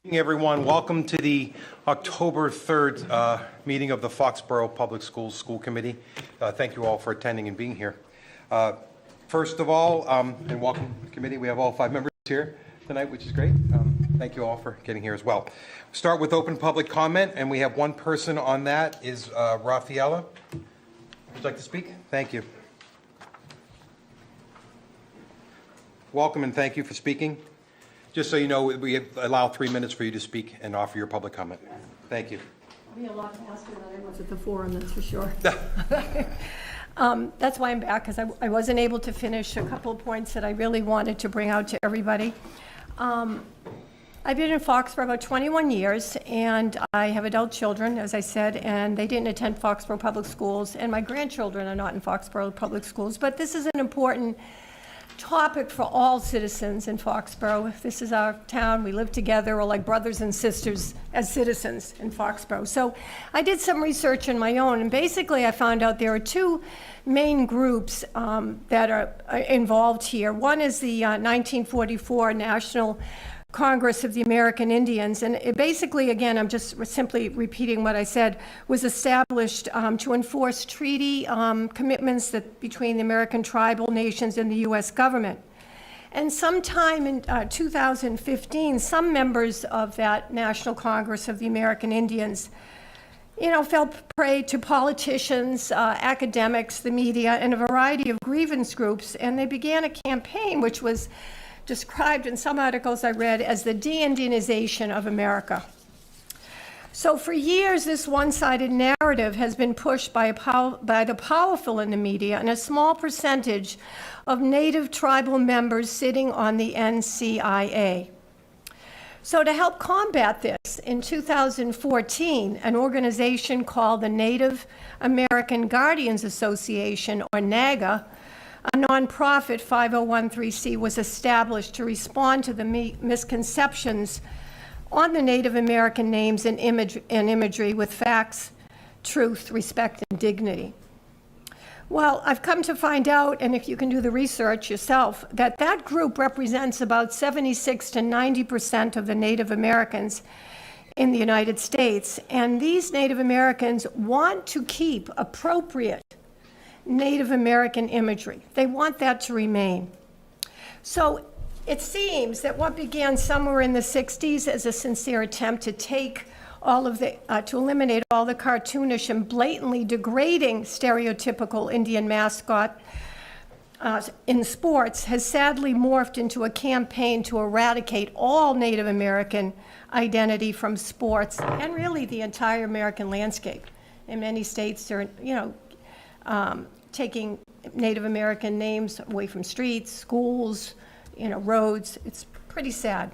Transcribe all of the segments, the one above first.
Good evening, everyone. Welcome to the October 3rd meeting of the Foxborough Public Schools School Committee. Thank you all for attending and being here. First of all, and welcome to the committee, we have all 5 members here tonight, which is great. Thank you all for getting here as well. Start with open public comment, and we have one person on that is Rafaela. Would you like to speak? Thank you. Welcome and thank you for speaking. Just so you know, we allow 3 minutes for you to speak and offer your public comment. Thank you. I'll be a lot faster than I was at the forum, that's for sure. That's why I'm back, because I wasn't able to finish a couple of points that I really wanted to bring out to everybody. I've been in Foxborough about 21 years, and I have adult children, as I said, and they didn't attend Foxborough Public Schools, and my grandchildren are not in Foxborough Public Schools, but this is an important topic for all citizens in Foxborough. This is our town, we live together, we're like brothers and sisters as citizens in Foxborough. So I did some research on my own, and basically I found out there are 2 main groups that are involved here. One is the 1944 National Congress of the American Indians, and it basically, again, I'm just simply repeating what I said, was established to enforce treaty commitments that between the American tribal nations and the U.S. government. And sometime in 2015, some members of that National Congress of the American Indians, fell prey to politicians, academics, the media, and a variety of grievance groups, and they began a campaign which was described in some articles I read as the de-Indianization of America. So for years, this one-sided narrative has been pushed by the powerful in the media and a small percentage of Native tribal members sitting on the NCIA. So to help combat this, in 2014, an organization called the Native American Guardians Association, or NAGA, a nonprofit 5013C, was established to respond to the misconceptions on the Native American names and imagery with facts, truth, respect, and dignity. Well, I've come to find out, and if you can do the research yourself, that group represents about 76 to 90% of the Native Americans in the United States, and these Native Americans want to keep appropriate Native American imagery. They want that to remain. So it seems that what began somewhere in the 60s as a sincere attempt to take all of the, to eliminate all the cartoonish and blatantly degrading stereotypical Indian mascot in sports has sadly morphed into a campaign to eradicate all Native American identity from sports and really the entire American landscape. In many states, they're, taking Native American names away from streets, schools, roads. It's pretty sad.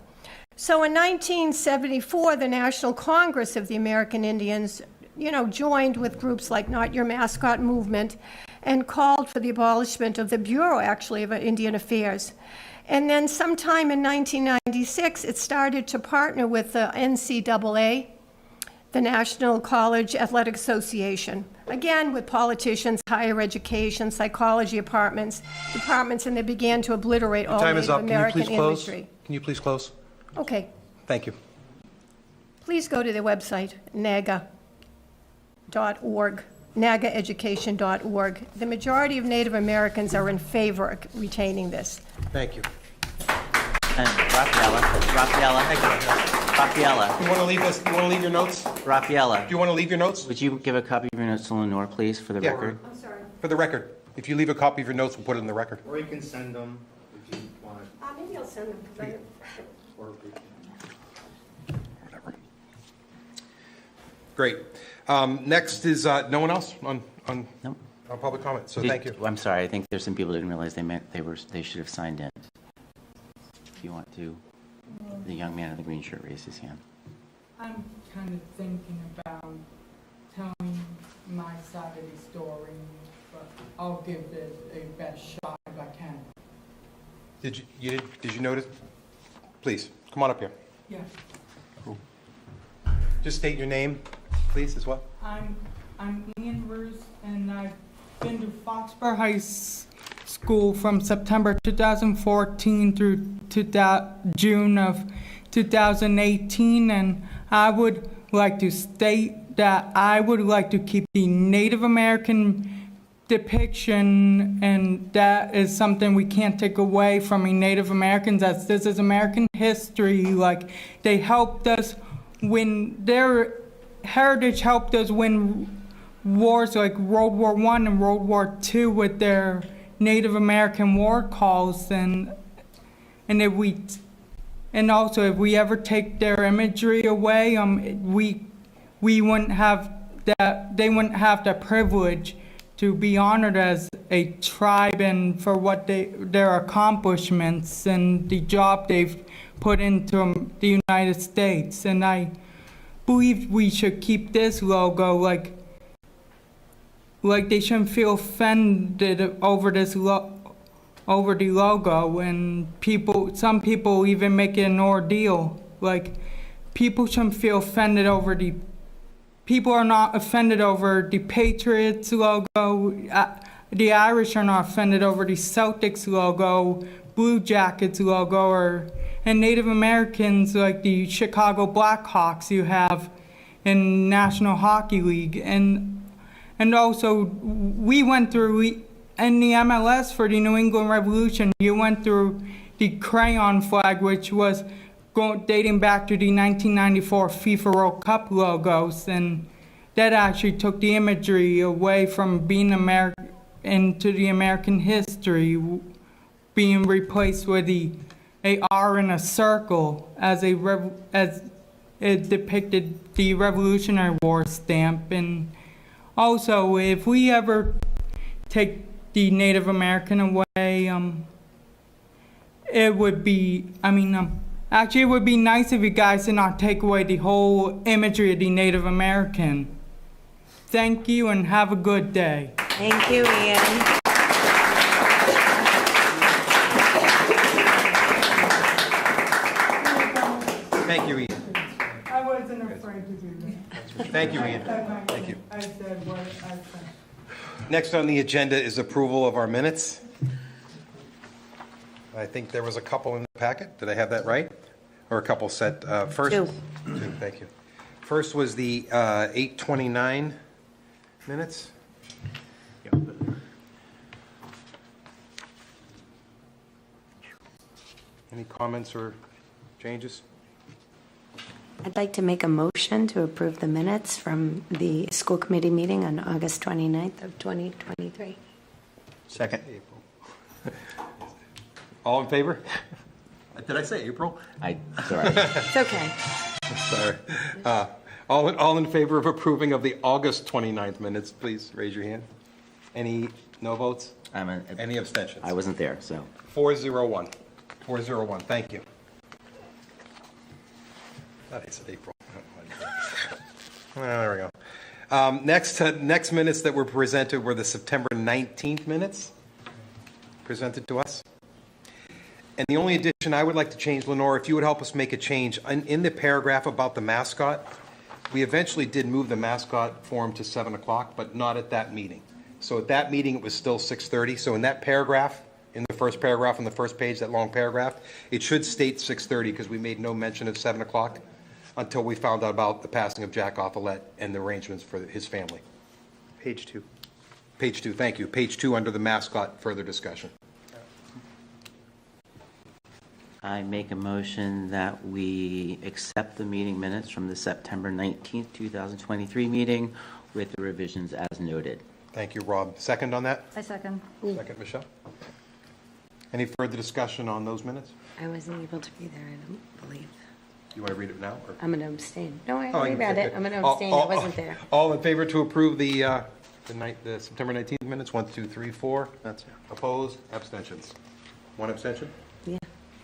So in 1974, the National Congress of the American Indians, joined with groups like Not Your Mascot movement and called for the abolishment of the Bureau, actually, of Indian Affairs. And then sometime in 1996, it started to partner with the NCAA, the National College Athletic Association, again with politicians, higher education, psychology departments, and they began to obliiterate all Native American imagery. Can you please close? Okay. Thank you. Please go to their website, naga.org, nagaeducation.org. The majority of Native Americans are in favor of retaining this. Thank you. And Rafaela. You want to leave this? You want to leave your notes? Rafaela, Do you want to leave your notes? would you give a copy of your notes to Lenore, please, for the Yeah. record? I'm sorry. For the record. If you leave a copy of your notes, we'll put it in the record. Or you can send them if you want. Maybe I'll send them. Or we can. Whatever. Great. Next is no one else on Nope. public comment. So thank you. I'm sorry, I think there's some people who didn't realize they should have signed in. If you want to, the young man in the green shirt raised his hand. I'm kind of thinking about telling my side of the story, but I'll give it a best shot if I can. Did you notice? Please come on up here. Yeah. Just state your name, please, as well. I'm Ian Bruce, and I've been to Foxborough High School from September 2014 through to June of 2018, and I would like to state that I would like to keep the Native American depiction, and that is something we can't take away from the Native Americans, as this is American history. Like, they helped us win, their heritage helped us win wars like World War I and World War II with their Native American war calls, and also if we ever take their imagery away, we wouldn't have that, they wouldn't have the privilege to be honored as a tribe and for what their accomplishments and the job they've put into the United States. And I believe we should keep this logo, like they shouldn't feel offended over this over the logo, and some people even make it an ordeal. Like, people shouldn't feel offended over people are not offended over the Patriots logo. The Irish are not offended over the Celtics logo, Blue Jackets logo, and Native Americans like the Chicago Blackhawks you have in National Hockey League. And also, we went through, in the MLS for the New England Revolution, you went through the crayon flag, which was dating back to the 1994 FIFA World Cup logos, and that actually took the imagery away from being into the American history, being replaced with a R in a circle as it depicted the Revolutionary War stamp. And also, if we ever take the Native American away, it would be, actually, it would be nice if you guys did not take away the whole imagery of the Native American. Thank you and have a good day. Thank you, Ian. Thank you, Ian. I wasn't afraid to do that. Thank you, Ian. Thank you. I said what I said. Next on the agenda is approval of our minutes. I think there was a couple in the packet. Did I have that right? Or a couple set? First, Two. Thank you. First was the 8:29 minutes. Any comments or changes? I'd like to make a motion to approve the minutes from the school committee meeting on August 29th of 2023. Second. April. All in favor? Did I say April? Sorry. It's okay. Sorry. All in favor of approving of the August 29th minutes, please raise your hand. Any no votes? Any abstentions? I wasn't there, so. 401. 401, thank you. Thought I said April. There we go. Next minutes that were presented were the September 19th minutes presented to us. And the only addition I would like to change, Lenore, if you would help us make a change, in the paragraph about the mascot, we eventually did move the mascot forum to 7 o'clock, but not at that meeting. So at that meeting, it was still 6:30. So in that paragraph, in the first paragraph on the first page, that long paragraph, it should state 6:30 because we made no mention of 7 o'clock until we found out about the passing of Jack Othelet and the arrangements for his family. Page 2. Page 2, thank you. Page 2 under the mascot, further discussion. I make a motion that we accept the meeting minutes from the September 19th, 2023 meeting with the revisions as noted. Thank you, Rob. Second on that? I second. Second, Michelle. Any further discussion on those minutes? I wasn't able to be there, I don't believe. You want to read it now? Or? I'm going to abstain. No, I Oh, already you- read it. I'm going to abstain. I wasn't there. All in favor to approve the September 19th minutes? 1, 2, 3, 4. That's Opposed? Abstentions? One abstention? Yeah.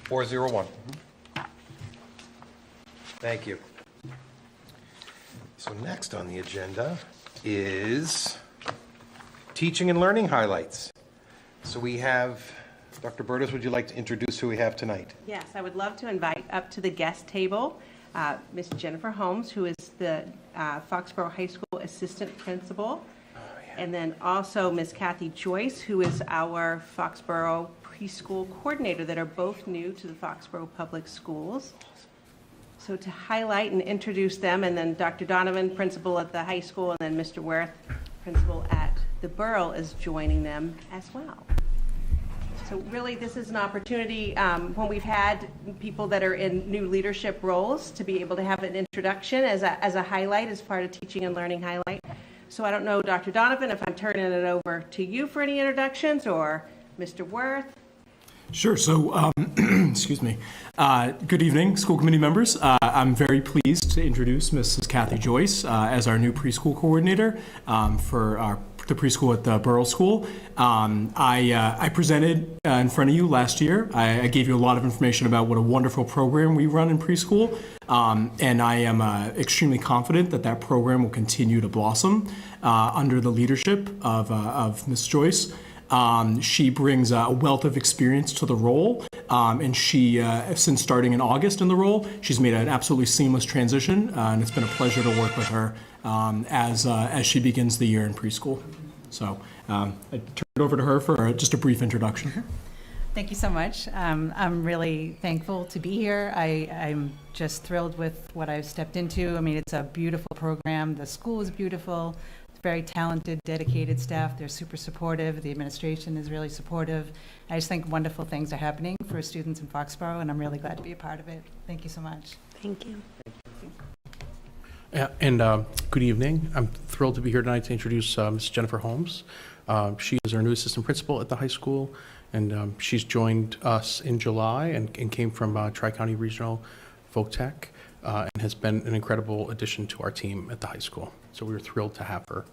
401. Thank you. So next on the agenda is teaching and learning highlights. So we have, Dr. Burtis, would you like to introduce who we have tonight? Yes, I would love to invite up to the guest table Miss Jennifer Holmes, who is the Foxborough High School Assistant Principal, and then also Miss Kathy Joyce, who is our Foxborough Preschool Coordinator, that are both new to the Foxborough Public Schools. So to highlight and introduce them, and then Dr. Donovan, principal at the high school, and then Mr. Worth, principal at the borough, is joining them as well. So really, this is an opportunity when we've had people that are in new leadership roles to be able to have an introduction as a highlight, as part of teaching and learning highlight. So I don't know, Dr. Donovan, if I'm turning it over to you for any introductions, or Mr. Worth. Sure. So, excuse me. Good evening, school committee members. I'm very pleased to introduce Mrs. Kathy Joyce as our new preschool coordinator for the preschool at the Borough School. I presented in front of you last year. I gave you a lot of information about what a wonderful program we run in preschool, and I am extremely confident that that program will continue to blossom under the leadership of Ms. Joyce. She brings a wealth of experience to the role, and she, since starting in August in the role, she's made an absolutely seamless transition, and it's been a pleasure to work with her as she begins the year in preschool. So I turn it over to her for just a brief introduction. Thank you so much. I'm really thankful to be here. I'm just thrilled with what I've stepped into. I mean, it's a beautiful program. The school is beautiful. Very talented, dedicated staff. They're super supportive. The administration is really supportive. I just think wonderful things are happening for students in Foxborough, and I'm really glad to be a part of it. Thank you so much. Thank you. Yeah, and good evening. I'm thrilled to be here tonight to introduce Ms. Jennifer Holmes. She is our new assistant principal at the high school, and she's joined us in July and came from Tri-County Regional Folk Tech and has been an incredible addition to our team at the high school. So we were thrilled to have her.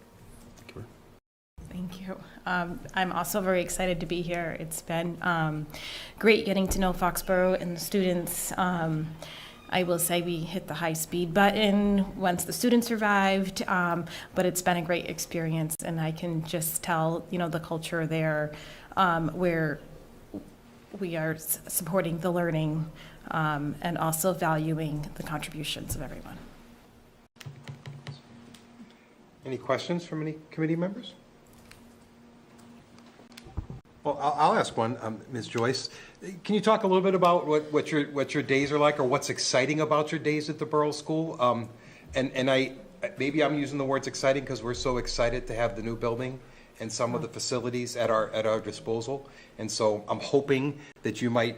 Thank you. I'm also very excited to be here. It's been great getting to know Foxborough and the students. I will say we hit the high speed button once the students arrived, but it's been a great experience, and I can just tell, the culture there, where we are supporting the learning and also valuing the contributions of everyone. Any questions from any committee members? Well, I'll ask one, Ms. Joyce. Can you talk a little bit about what your days are like, or what's exciting about your days at the Borough School? And maybe I'm using the words exciting because we're so excited to have the new building and some of the facilities at our disposal. And so I'm hoping that you might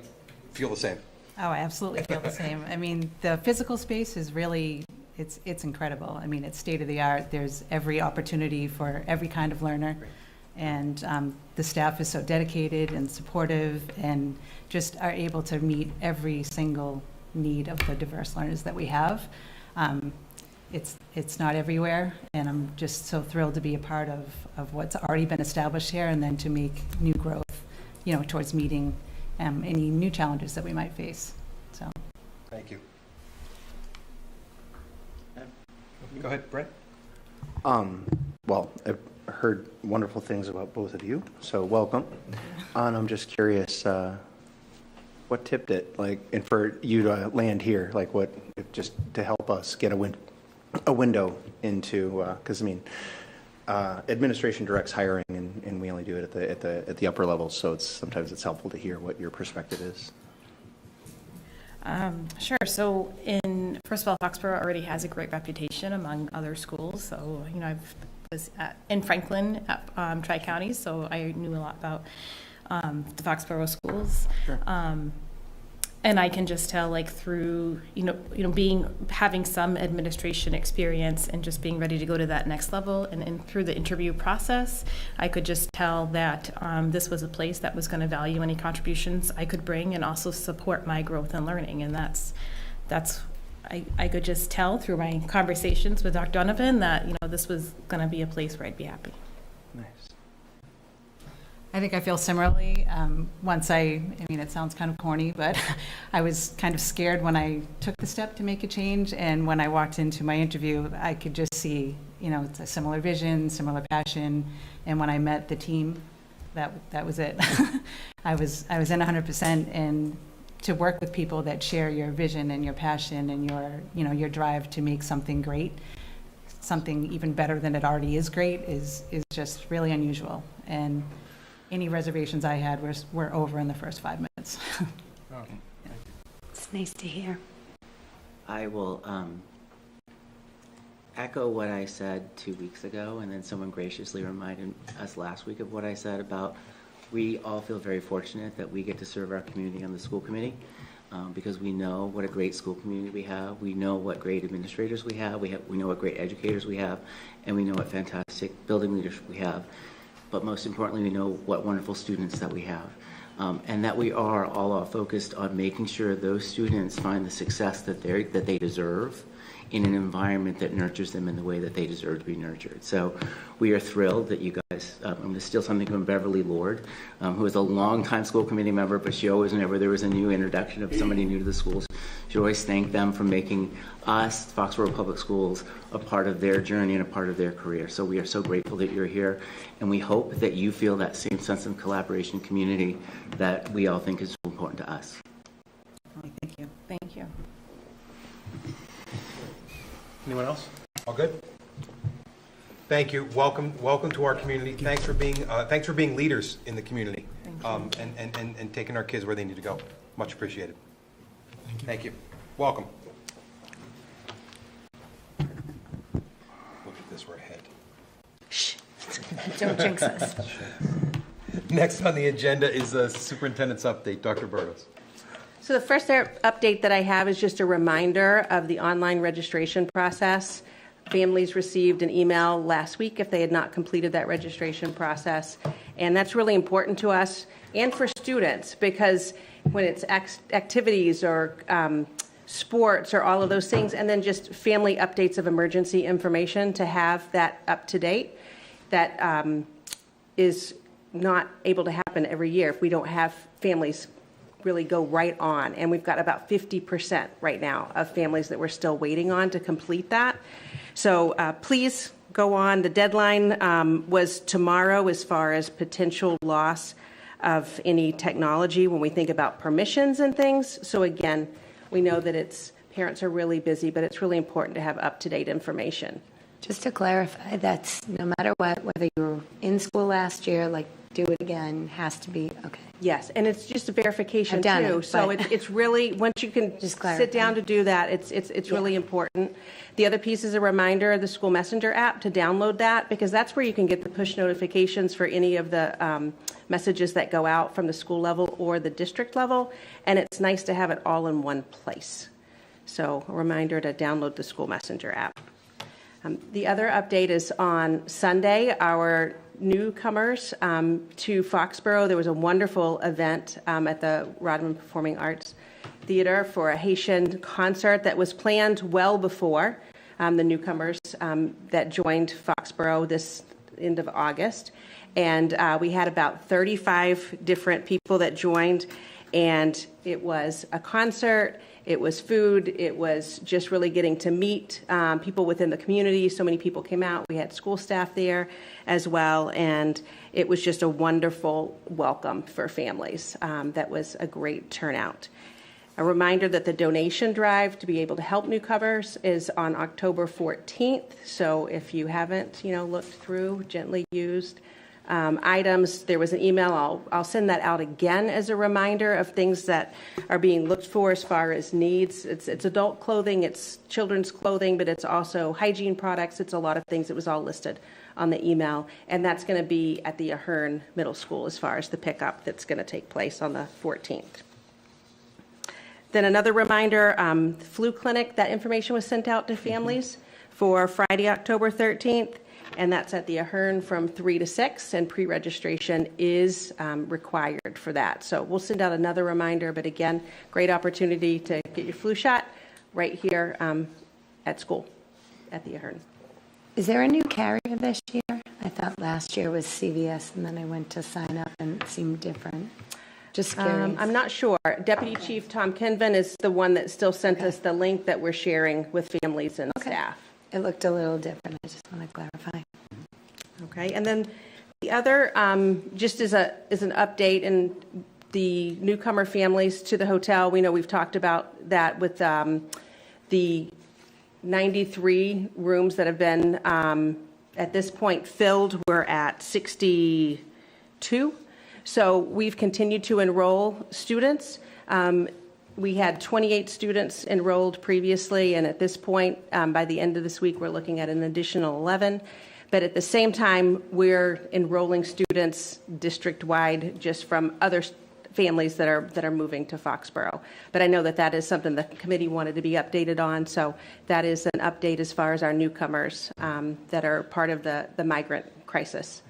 feel the same. Oh, I absolutely feel the same. I mean, the physical space is really, it's incredible. I mean, it's state of the art. There's every opportunity for every kind of learner. And the staff is so dedicated and supportive and just are able to meet every single need of the diverse learners that we have. It's not everywhere, and I'm just so thrilled to be a part of what's already been established here, and then to make new growth, towards meeting any new challenges that we might face. So, Thank you. Go ahead, Brent. Well, I've heard wonderful things about both of you, so welcome. And I'm just curious, what tipped it, and for you to land here, what, just to help us get a window into, because administration directs hiring, and we only do it at the upper levels, so sometimes it's helpful to hear what your perspective is. Sure. So first of all, Foxborough already has a great reputation among other schools. So, I was in Franklin at Tri-County, so I knew a lot about the Foxborough schools. Sure. And I can just tell, through, having some administration experience and just being ready to go to that next level, and through the interview process, I could just tell that this was a place that was going to value any contributions I could bring and also support my growth and learning. And I could just tell through my conversations with Dr. Donovan that, this was going to be a place where I'd be happy. Nice. I think I feel similarly. It sounds kind of corny, but I was kind of scared when I took the step to make a change. And when I walked into my interview, I could just see, it's a similar vision, similar passion. And when I met the team, that was it. I was in 100%. And to work with people that share your vision and your passion and your drive to make something great, something even better than it already is great, is just really unusual. And any reservations I had were over in the first 5 minutes. It's nice to hear. I will echo what I said 2 weeks ago, and then someone graciously reminded us last week of what I said about we all feel very fortunate that we get to serve our community on the school committee because we know what a great school community we have. We know what great administrators we have. We know what great educators we have, and we know what fantastic building leaders we have. But most importantly, we know what wonderful students that we have. And that we are all focused on making sure those students find the success that they deserve in an environment that nurtures them in the way that they deserve to be nurtured. So we are thrilled that you guys, I'm going to steal something from Beverly Lord, who is a longtime school committee member, but she always, whenever there was a new introduction of somebody new to the schools, she always thanked them for making us, Foxborough Public Schools, a part of their journey and a part of their career. So we are so grateful that you're here, and we hope that you feel that same sense of collaboration community that we all think is so important to us. Thank you. Thank you. Anyone else? All good? Thank you. Welcome to our community. Thanks for being leaders in the community and taking our kids where they need to go. Much appreciated. Thank you. Welcome. Look at this, we're ahead. Shh, don't jinx us. Next on the agenda is the superintendent's update. Dr. Burgos. So the first update that I have is just a reminder of the online registration process. Families received an email last week if they had not completed that registration process. And that's really important to us and for students because when it's activities or sports or all of those things, and then just family updates of emergency information to have that up to date, that is not able to happen every year if we don't have families really go right on. And we've got about 50% right now of families that we're still waiting on to complete that. So please go on. The deadline was tomorrow as far as potential loss of any technology when we think about permissions and things. So again, we know that parents are really busy, but it's really important to have up-to-date information. Just to clarify, that's no matter what, whether you were in school last year, like do it again, has to be, okay. Yes, and it's just a verification I've done too. it, So but- it's really, once you can Just sit clarify. down to do that, it's really important. The other piece is a reminder of the School Messenger app to download that because that's where you can get the push notifications for any of the messages that go out from the school level or the district level. And it's nice to have it all in one place. So a reminder to download the School Messenger app. The other update is on Sunday, our newcomers to Foxborough. There was a wonderful event at the Rodman Performing Arts Theater for a Haitian concert that was planned well before the newcomers that joined Foxborough this end of August. And we had about 35 different people that joined, and it was a concert. It was food. It was just really getting to meet people within the community. So many people came out. We had school staff there as well. And it was just a wonderful welcome for families. That was a great turnout. A reminder that the donation drive to be able to help newcomers is on October 14th. So if you haven't, looked through gently used items. There was an email. I'll send that out again as a reminder of things that are being looked for as far as needs. It's adult clothing, it's children's clothing, but it's also hygiene products. It's a lot of things. It was all listed on the email. And that's going to be at the Ahern Middle School as far as the pickup that's going to take place on the 14th. Then another reminder, flu clinic, that information was sent out to families for Friday, October 13th. And that's at the Ahern from 3 to 6, and pre-registration is required for that. So we'll send out another reminder, but again, great opportunity to get your flu shot right here at school at the Ahern. Is there a new carrier this year? I thought last year was CVS, and then I went to sign up, and it seemed different. Just curious. I'm not sure. Deputy Chief Tom Kenvan is the one that still sent us the link that we're sharing with families and staff. It looked a little different. I just want to clarify. Okay, and then the other, just as an update in the newcomer families to the hotel, we know we've talked about that with the 93 rooms that have been at this point filled. We're at 62. So we've continued to enroll students. We had 28 students enrolled previously, and at this point, by the end of this week, we're looking at an additional 11. But at the same time, we're enrolling students district-wide just from other families that are moving to Foxborough. But I know that that is something the committee wanted to be updated on, so that is an update as far as our newcomers that are part of the migrant crisis.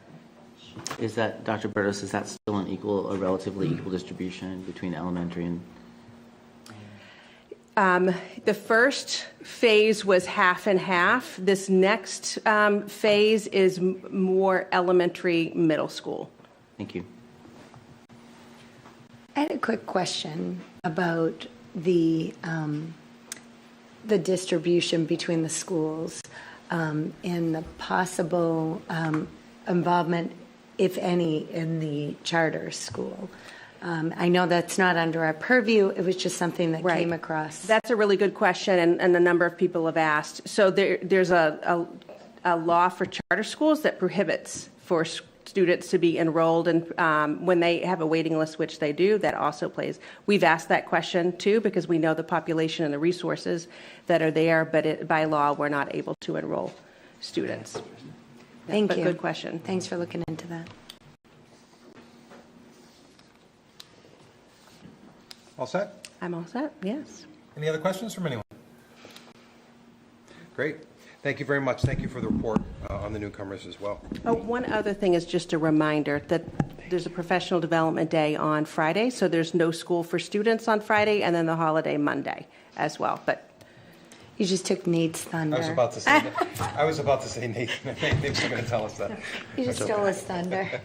Is that, Dr. Burdos, is that still a relatively equal distribution between elementary and? The first phase was half and half. This next phase is more elementary, middle school. Thank you. I had a quick question about the distribution between the schools and the possible involvement, if any, in the charter school. I know that's not under our purview. It was just something that came across. That's a really good question, and a number of people have asked. So there's a law for charter schools that prohibits for students to be enrolled, and when they have a waiting list, which they do, that also plays. We've asked that question too because we know the population and the resources that are there, but by law, we're not able to enroll students. Thank you. Good question. Thanks for looking into that. All set? I'm all set, yes. Any other questions from anyone? Great. Thank you very much. Thank you for the report on the newcomers as well. Oh, one other thing is just a reminder that there's a professional development day on Friday, so there's no school for students on Friday, and then the holiday Monday as well. But You just took Nate's thunder. I was about to say Nathan. I think Nate's going to tell us that. You just stole his thunder.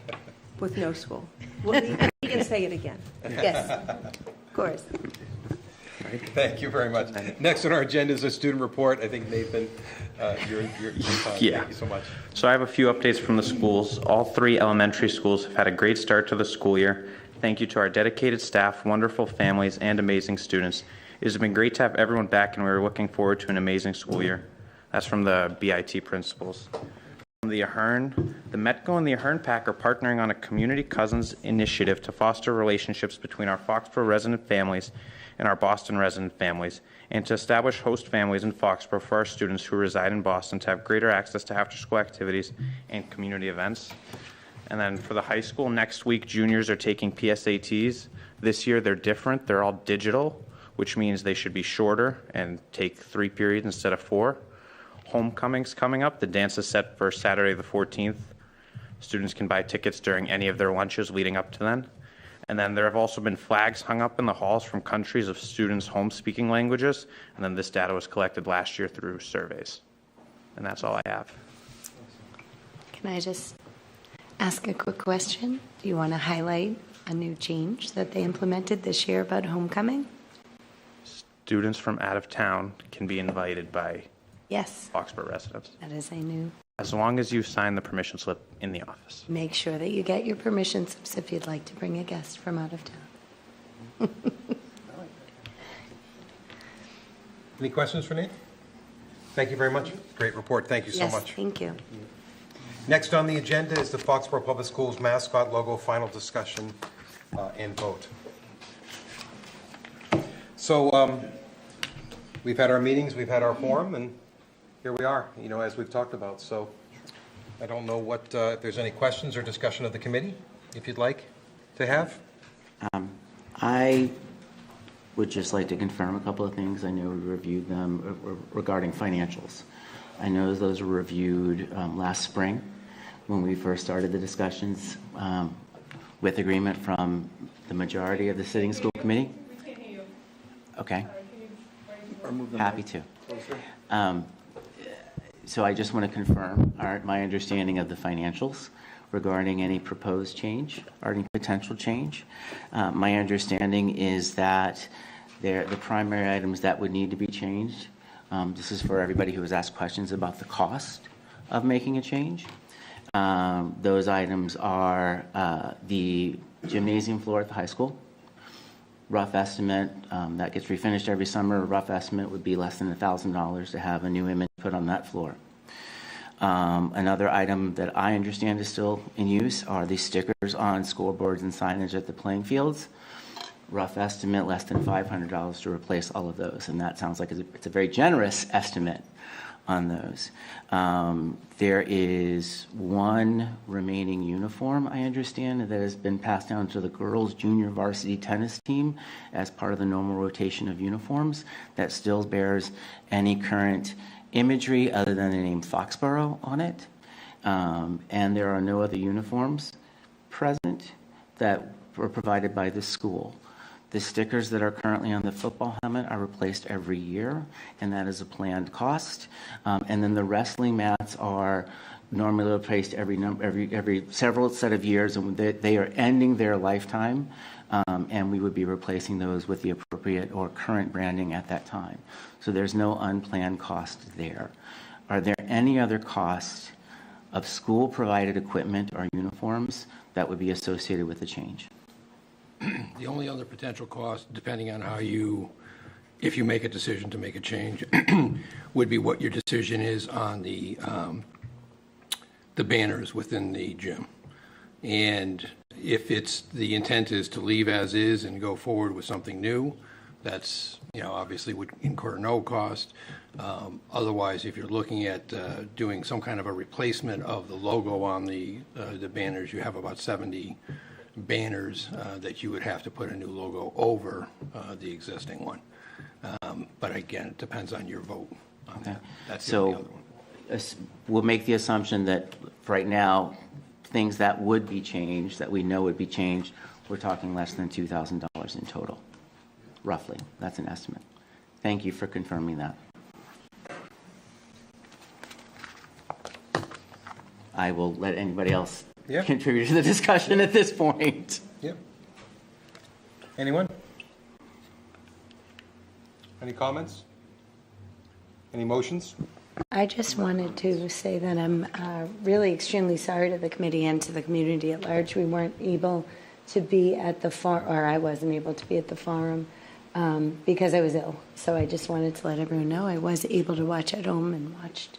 with no school. Well, you can say it again. Yes, of course. Thank you very much. Next on our agenda is a student report. I think Nathan, you're time. Yeah. Thank you so much. So I have a few updates from the schools. All 3 elementary schools have had a great start to the school year. Thank you to our dedicated staff, wonderful families, and amazing students. It has been great to have everyone back, and we are looking forward to an amazing school year. That's from the BIT principals. From the Ahern, the Metco and the Ahern PAC are partnering on a Community Cousins initiative to foster relationships between our Foxborough resident families and our Boston resident families, and to establish host families in Foxborough for our students who reside in Boston to have greater access to after-school activities and community events. And then for the high school, next week, juniors are taking PSATs. This year, they're different. They're all digital, which means they should be shorter and take 3 periods instead of 4. Homecoming's coming up. The dance is set for Saturday the 14th. Students can buy tickets during any of their lunches leading up to then. And then there have also been flags hung up in the halls from countries of students' home-speaking languages. And then this data was collected last year through surveys. And that's all I have. Can I just ask a quick question? Do you want to highlight a new change that they implemented this year about homecoming? Students from out of town can be invited by Yes, Foxborough residents, that is a new. as long as you sign the permission slip in the office. Make sure that you get your permission slips if you'd like to bring a guest from out of town. Any questions for Nate? Thank you very much. Great report. Thank you so Yes, much. thank you. Next on the agenda is the Foxborough Public Schools mascot logo final discussion and vote. So we've had our meetings, we've had our forum, and here we are, as we've talked about. So I don't know if there's any questions or discussion of the committee, if you'd like to have. I would just like to confirm a couple of things. I know we reviewed them regarding financials. I know those were reviewed last spring when we first started the discussions with agreement from the majority of the sitting school committee. We can't hear you. Okay. Happy to. So I just want to confirm my understanding of the financials regarding any proposed change or any potential change. My understanding is that the primary items that would need to be changed, this is for everybody who has asked questions about the cost of making a change. Those items are the gymnasium floor at the high school. Rough estimate, that gets refinished every summer, a rough estimate would be less than $1,000 to have a new image put on that floor. Another item that I understand is still in use are the stickers on scoreboards and signage at the playing fields. rough estimate, less than $500 to replace all of those, and that sounds like it's a very generous estimate on those. There is one remaining uniform, I understand, that has been passed down to the girls' junior varsity tennis team as part of the normal rotation of uniforms that still bears any current imagery other than the name Foxborough on it. And there are no other uniforms present that were provided by the school. The stickers that are currently on the football helmet are replaced every year, and that is a planned cost. And then the wrestling mats are normally replaced every several set of years, and they are ending their lifetime, and we would be replacing those with the appropriate or current branding at that time. So there's no unplanned cost there. Are there any other costs of school-provided equipment or uniforms that would be associated with the change? The only other potential cost, depending on if you make a decision to make a change, would be what your decision is on the banners within the gym. And if the intent is to leave as is and go forward with something new, that's, obviously would incur no cost. Otherwise, if you're looking at doing some kind of a replacement of the logo on the banners, you have about 70 banners that you would have to put a new logo over the existing one. But again, it depends on your vote on that. That's the only other one. We'll make the assumption that right now, things that would be changed, that we know would be changed, we're talking less than $2,000 in total, roughly. That's an estimate. Thank you for confirming that. I will let anybody else contribute to the discussion at this point. Yep. Anyone? Any comments? Any motions? I just wanted to say that I'm really extremely sorry to the committee and to the community at large. We weren't able to be at the forum, or I wasn't able to be at the forum because I was ill. So I just wanted to let everyone know I was able to watch at home and watched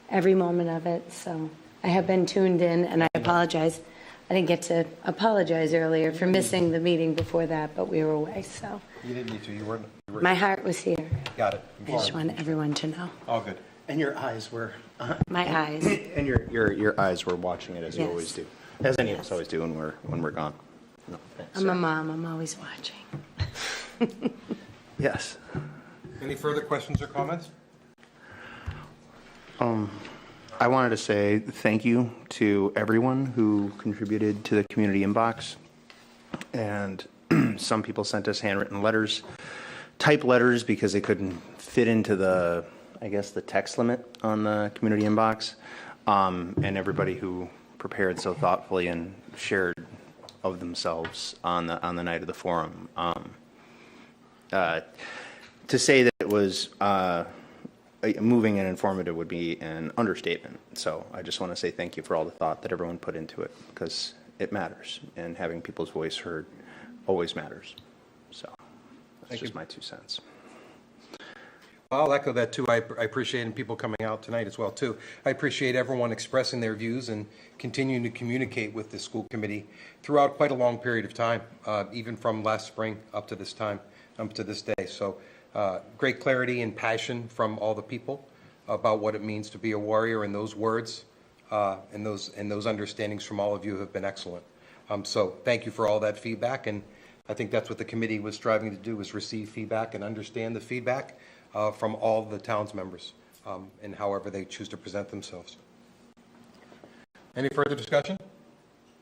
every moment of it. So I have been tuned in, and I apologize. I didn't get to apologize earlier for missing the meeting before that, but we were away, so. You didn't need to. You weren't. My heart was here. Got it. I just want everyone to know. All good. And your eyes were. My eyes. And your eyes were watching it as you Yes. always do, as any of us always do when we're gone. No, thanks. I'm a mom. I'm always watching. Yes. Any further questions or comments? I wanted to say thank you to everyone who contributed to the community inbox. And some people sent us handwritten letters, type letters, because they couldn't fit into the text limit on the community inbox. And everybody who prepared so thoughtfully and shared of themselves on the night of the forum. To say that it was moving and informative would be an understatement. So I just want to say thank you for all the thought that everyone put into it, because it matters, and having people's voice heard always matters. So that's just my 2 cents. I'll echo that too. I appreciate people coming out tonight as well too. I appreciate everyone expressing their views and continuing to communicate with the school committee throughout quite a long period of time, even from last spring up to this time, up to this day. So great clarity and passion from all the people about what it means to be a warrior, and those words and those understandings from all of you have been excellent. So thank you for all that feedback, and I think that's what the committee was striving to do, was receive feedback and understand the feedback from all the town's members, and however they choose to present themselves. Any further discussion?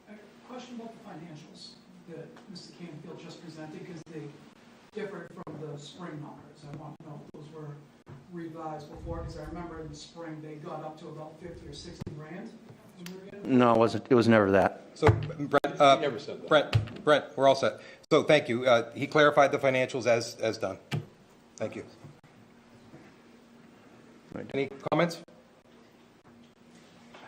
A question about the financials that Mr. Canfield just presented, because they differed from the spring numbers. I want to know if those were revised before, because I remember in the spring they got up to about 50 or 60 grand. No, it wasn't. It was never that. So Brent, never said that. Brent, we're all set. So thank you. He clarified the financials as done. Thank you. Any comments?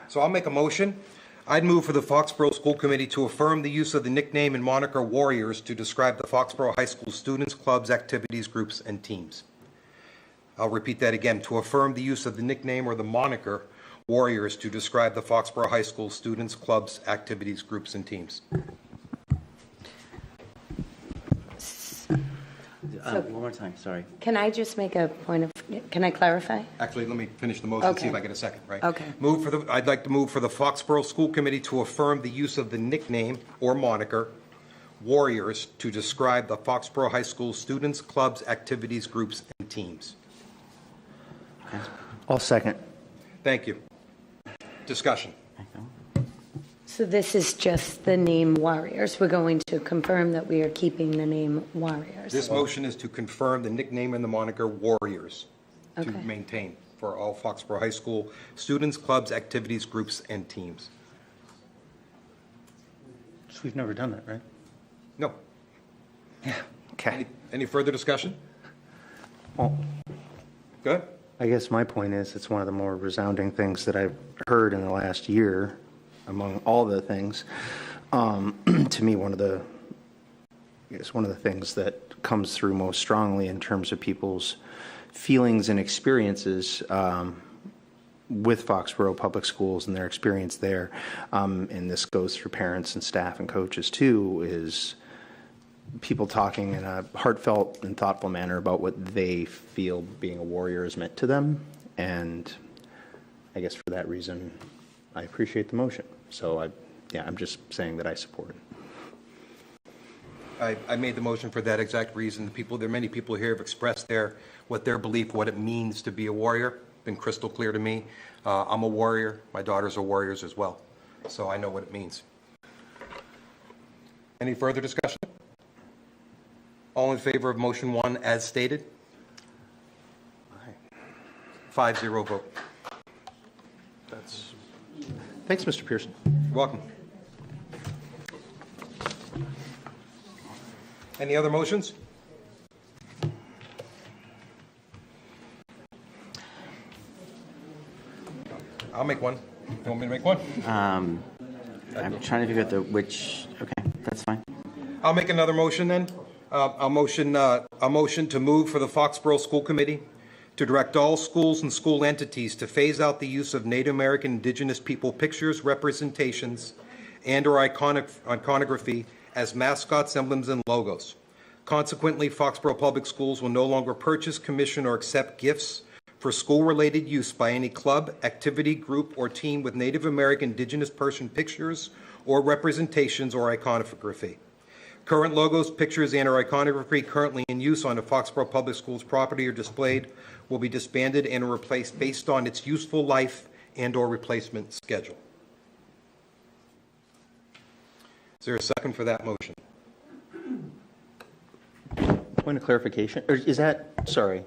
So I'll make a motion. I'd move for the Foxborough School Committee to affirm the use of the nickname and moniker Warriors to describe the Foxborough High School students, clubs, activities, groups, and teams. I'll repeat that again. To affirm the use of the nickname or the moniker Warriors to describe the Foxborough High School students, clubs, activities, groups, and teams. One more time, sorry. Can I just make a point of, can I clarify? Actually, let me finish the motion, see if Okay. I get a second, right? Okay. I'd like to move for the Foxborough School Committee to affirm the use of the nickname or moniker Warriors to describe the Foxborough High School students, clubs, activities, groups, and teams. I'll second. Thank you. Discussion. So this is just the name Warriors. We're going to confirm that we are keeping the name Warriors. This motion is to confirm the nickname and the moniker Warriors to Okay. maintain for all Foxborough High School students, clubs, activities, groups, and teams. So we've never done that, right? No. Okay. Any further discussion? Well, Good? I guess my point is, it's one of the more resounding things that I've heard in the last year, among all the things. To me, one of the things that comes through most strongly in terms of people's feelings and experiences with Foxborough Public Schools and their experience there, and this goes through parents and staff and coaches too, is people talking in a heartfelt and thoughtful manner about what they feel being a warrior is meant to them. And I guess for that reason, I appreciate the motion. So I'm just saying that I support it. I made the motion for that exact reason. There are many people here have expressed what their belief, what it means to be a warrior. Been crystal clear to me. I'm a warrior. My daughters are warriors as well. So I know what it means. Any further discussion? All in favor of motion 1 as stated? 5-0 vote. Thanks, Mr. Pearson. You're welcome. Any other motions? I'll make one. You want me to make one? I'm trying to figure out okay, that's fine. I'll make another motion then. A motion to move for the Foxborough School Committee to direct all schools and school entities to phase out the use of Native American Indigenous people pictures, representations, and/or iconography as mascots, emblems, and logos. Consequently, Foxborough Public Schools will no longer purchase, commission, or accept gifts for school-related use by any club, activity, group, or team with Native American Indigenous person pictures or representations or iconography. Current logos, pictures, and/or iconography currently in use on the Foxborough Public Schools property or displayed will be disbanded and replaced based on its useful life and/or replacement schedule. Is there a second for that motion? Point of clarification, or is that, sorry,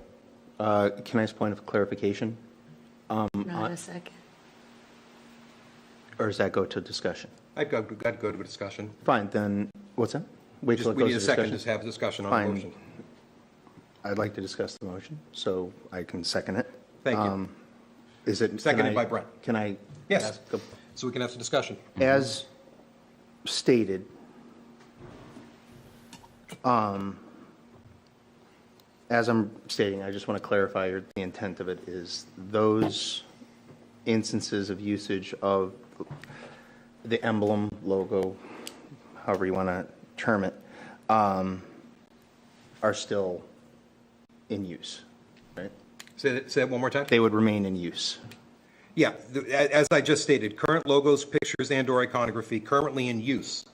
can I ask a point of clarification? Not a second. Or does that go to discussion? I'd go to a discussion. Fine, then, what's that? Wait till it We goes need to a second, discussion? just have a discussion on Fine. the motion. I'd like to discuss the motion, so I can second it. Thank you. Is it? Seconded by Brent. Can I? Yes. ask a- So we can have some discussion. As stated, as I'm stating, I just want to clarify the intent of it is those instances of usage of the emblem, logo, however you want to term it, are still in use, right? Say that one more time? They would remain in use. Yeah, as I just stated, current logos, pictures, and/or iconography currently in use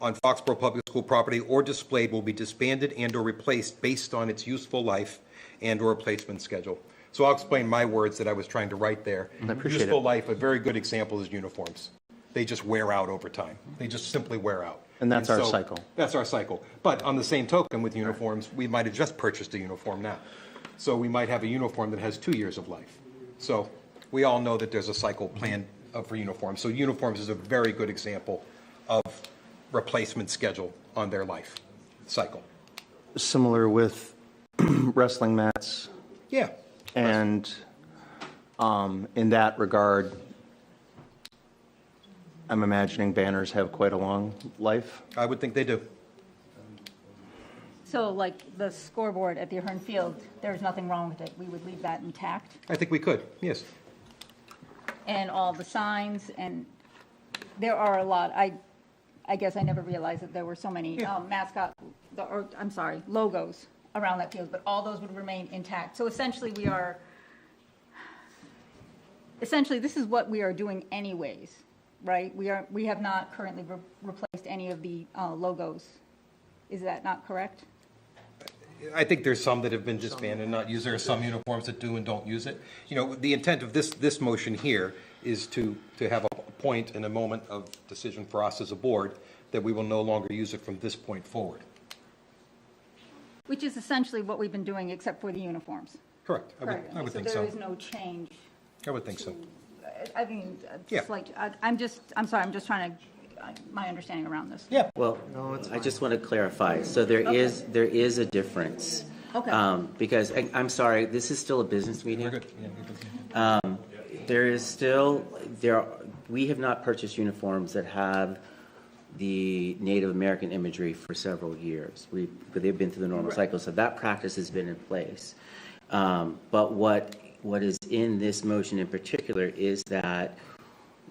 on Foxborough Public School property or displayed will be disbanded and/or replaced based on its useful life and/or replacement schedule. So I'll explain my words that I was trying to write there. I appreciate Useful it. life, a very good example is uniforms. They just wear out over time. They just simply wear out. And that's our so cycle. That's our cycle. But on the same token with uniforms, we might have just purchased a uniform now. So we might have a uniform that has 2 years of life. So we all know that there's a cycle planned for uniforms. So uniforms is a very good example of replacement schedule on their life cycle. Similar with wrestling mats, Yeah. and in that regard, I'm imagining banners have quite a long life. I would think they do. So like the scoreboard at the Ahern Field, there's nothing wrong with it. We would leave that intact. I think we could, yes. And all the signs, and there are a lot. I guess I never realized that there were so many mascot, logos around that field, but all those would remain intact. So essentially, this is what we are doing anyways, right? We have not currently replaced any of the logos. Is that not correct? I think there's some that have been disbanded and not used. There are some uniforms that do and don't use it. You know, the intent of this motion here is to have a point and a moment of decision for us as a board that we will no longer use it from this point forward. Which is essentially what we've been doing, except for the uniforms. Correct. I would think So so. there is no change. I would think so. I mean, Yeah. just like, I'm sorry, I'm just trying to, my understanding around this. Yeah. Well, I just want to clarify. So there is a difference. Okay. Because, I'm sorry, this is still a business meeting. We're good. Yeah, we're good. There is still, we have not purchased uniforms that have the Native American imagery for several years. But they've been through the normal cycle, so that practice has been in place. But what is in this motion in particular is that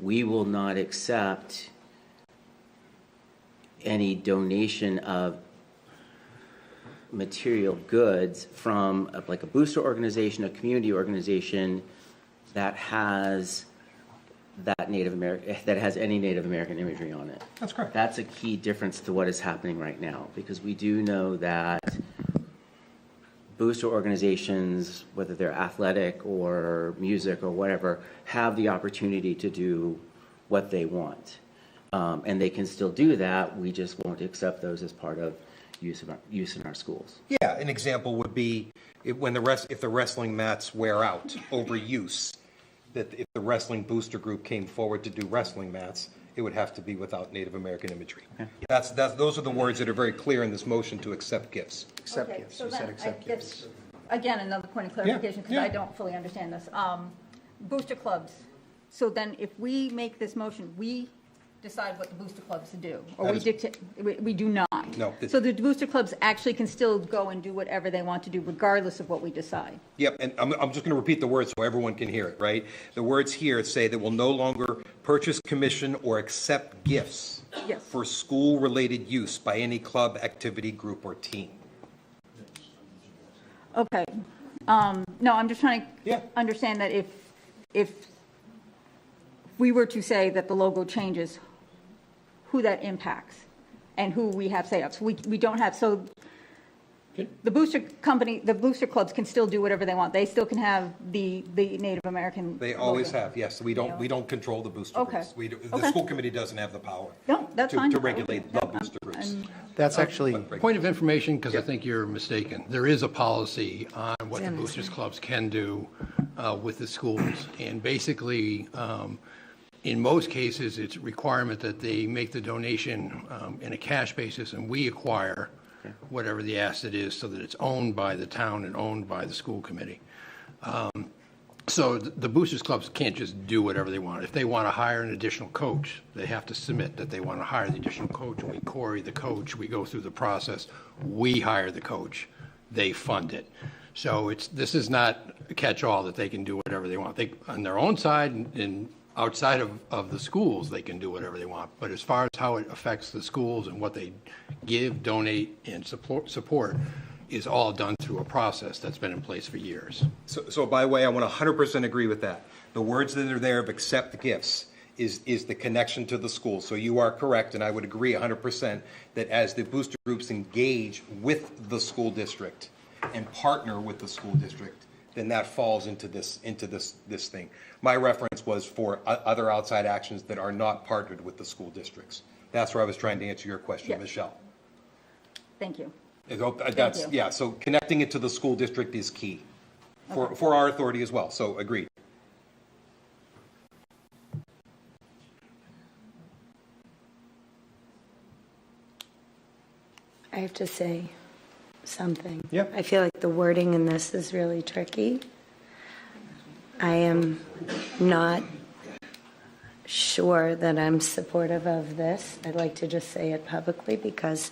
we will not accept any donation of material goods from like a booster organization, a community organization that has any Native American imagery on it. That's correct. That's a key difference to what is happening right now, because we do know that booster organizations, whether they're athletic or music or whatever, have the opportunity to do what they want. And they can still do that. We just won't accept those as part of use in our schools. Yeah, an example would be if the wrestling mats wear out over use, that if the wrestling booster group came forward to do wrestling mats, it would have to be without Native American imagery. Okay. Those are the words that are very clear in this motion to accept gifts. Accept Okay, gifts, so you said then accept gifts. Again, another point of clarification, because yeah. I don't fully understand this. Booster clubs, so then if we make this motion, we decide what the booster clubs to do, or we dictate, we do not? No. So the booster clubs actually can still go and do whatever they want to do regardless of what we decide? Yep, and I'm just going to repeat the words so everyone can hear it, right? The words here say that we'll no longer purchase, commission, or accept gifts Yes. for school-related use by any club, activity, group, or team. Okay. No, I'm just trying Yeah. to understand that if we were to say that the logo changes, who that impacts and who we have say of. So we don't have, so the booster clubs can still do whatever they want. They still can have the Native American. They always logo. have, yes. We don't control the booster Okay. groups. The Okay. school committee doesn't have the power No, that's fine. to regulate the booster groups. That's actually, Point of information, because I think you're mistaken. There is a policy on what the boosters clubs can do with the schools. And basically, in most cases, it's a requirement that they make the donation in a cash basis, and we acquire whatever the asset is so that it's owned by the town and owned by the school committee. So the boosters clubs can't just do whatever they want. If they want to hire an additional coach, they have to submit that they want to hire the additional coach. We query the coach, we go through the process, we hire the coach, they fund it. So this is not a catch-all that they can do whatever they want. They, on their own side and outside of the schools, they can do whatever they want. But as far as how it affects the schools and what they give, donate, and support is all done through a process that's been in place for years. So by the way, I want to 100% agree with that. The words that are there of accept gifts is the connection to the school. So you are correct, and I would agree 100% that as the booster groups engage with the school district and partner with the school district, then that falls into this thing. My reference was for other outside actions that are not partnered with the school districts. That's where I was trying to answer your question, Yes. Michelle. Thank you. That's, you. yeah, so connecting it to the school district is key for our authority as well, so agreed. I have to say something. Yep. I feel like the wording in this is really tricky. I am not sure that I'm supportive of this. I'd like to just say it publicly because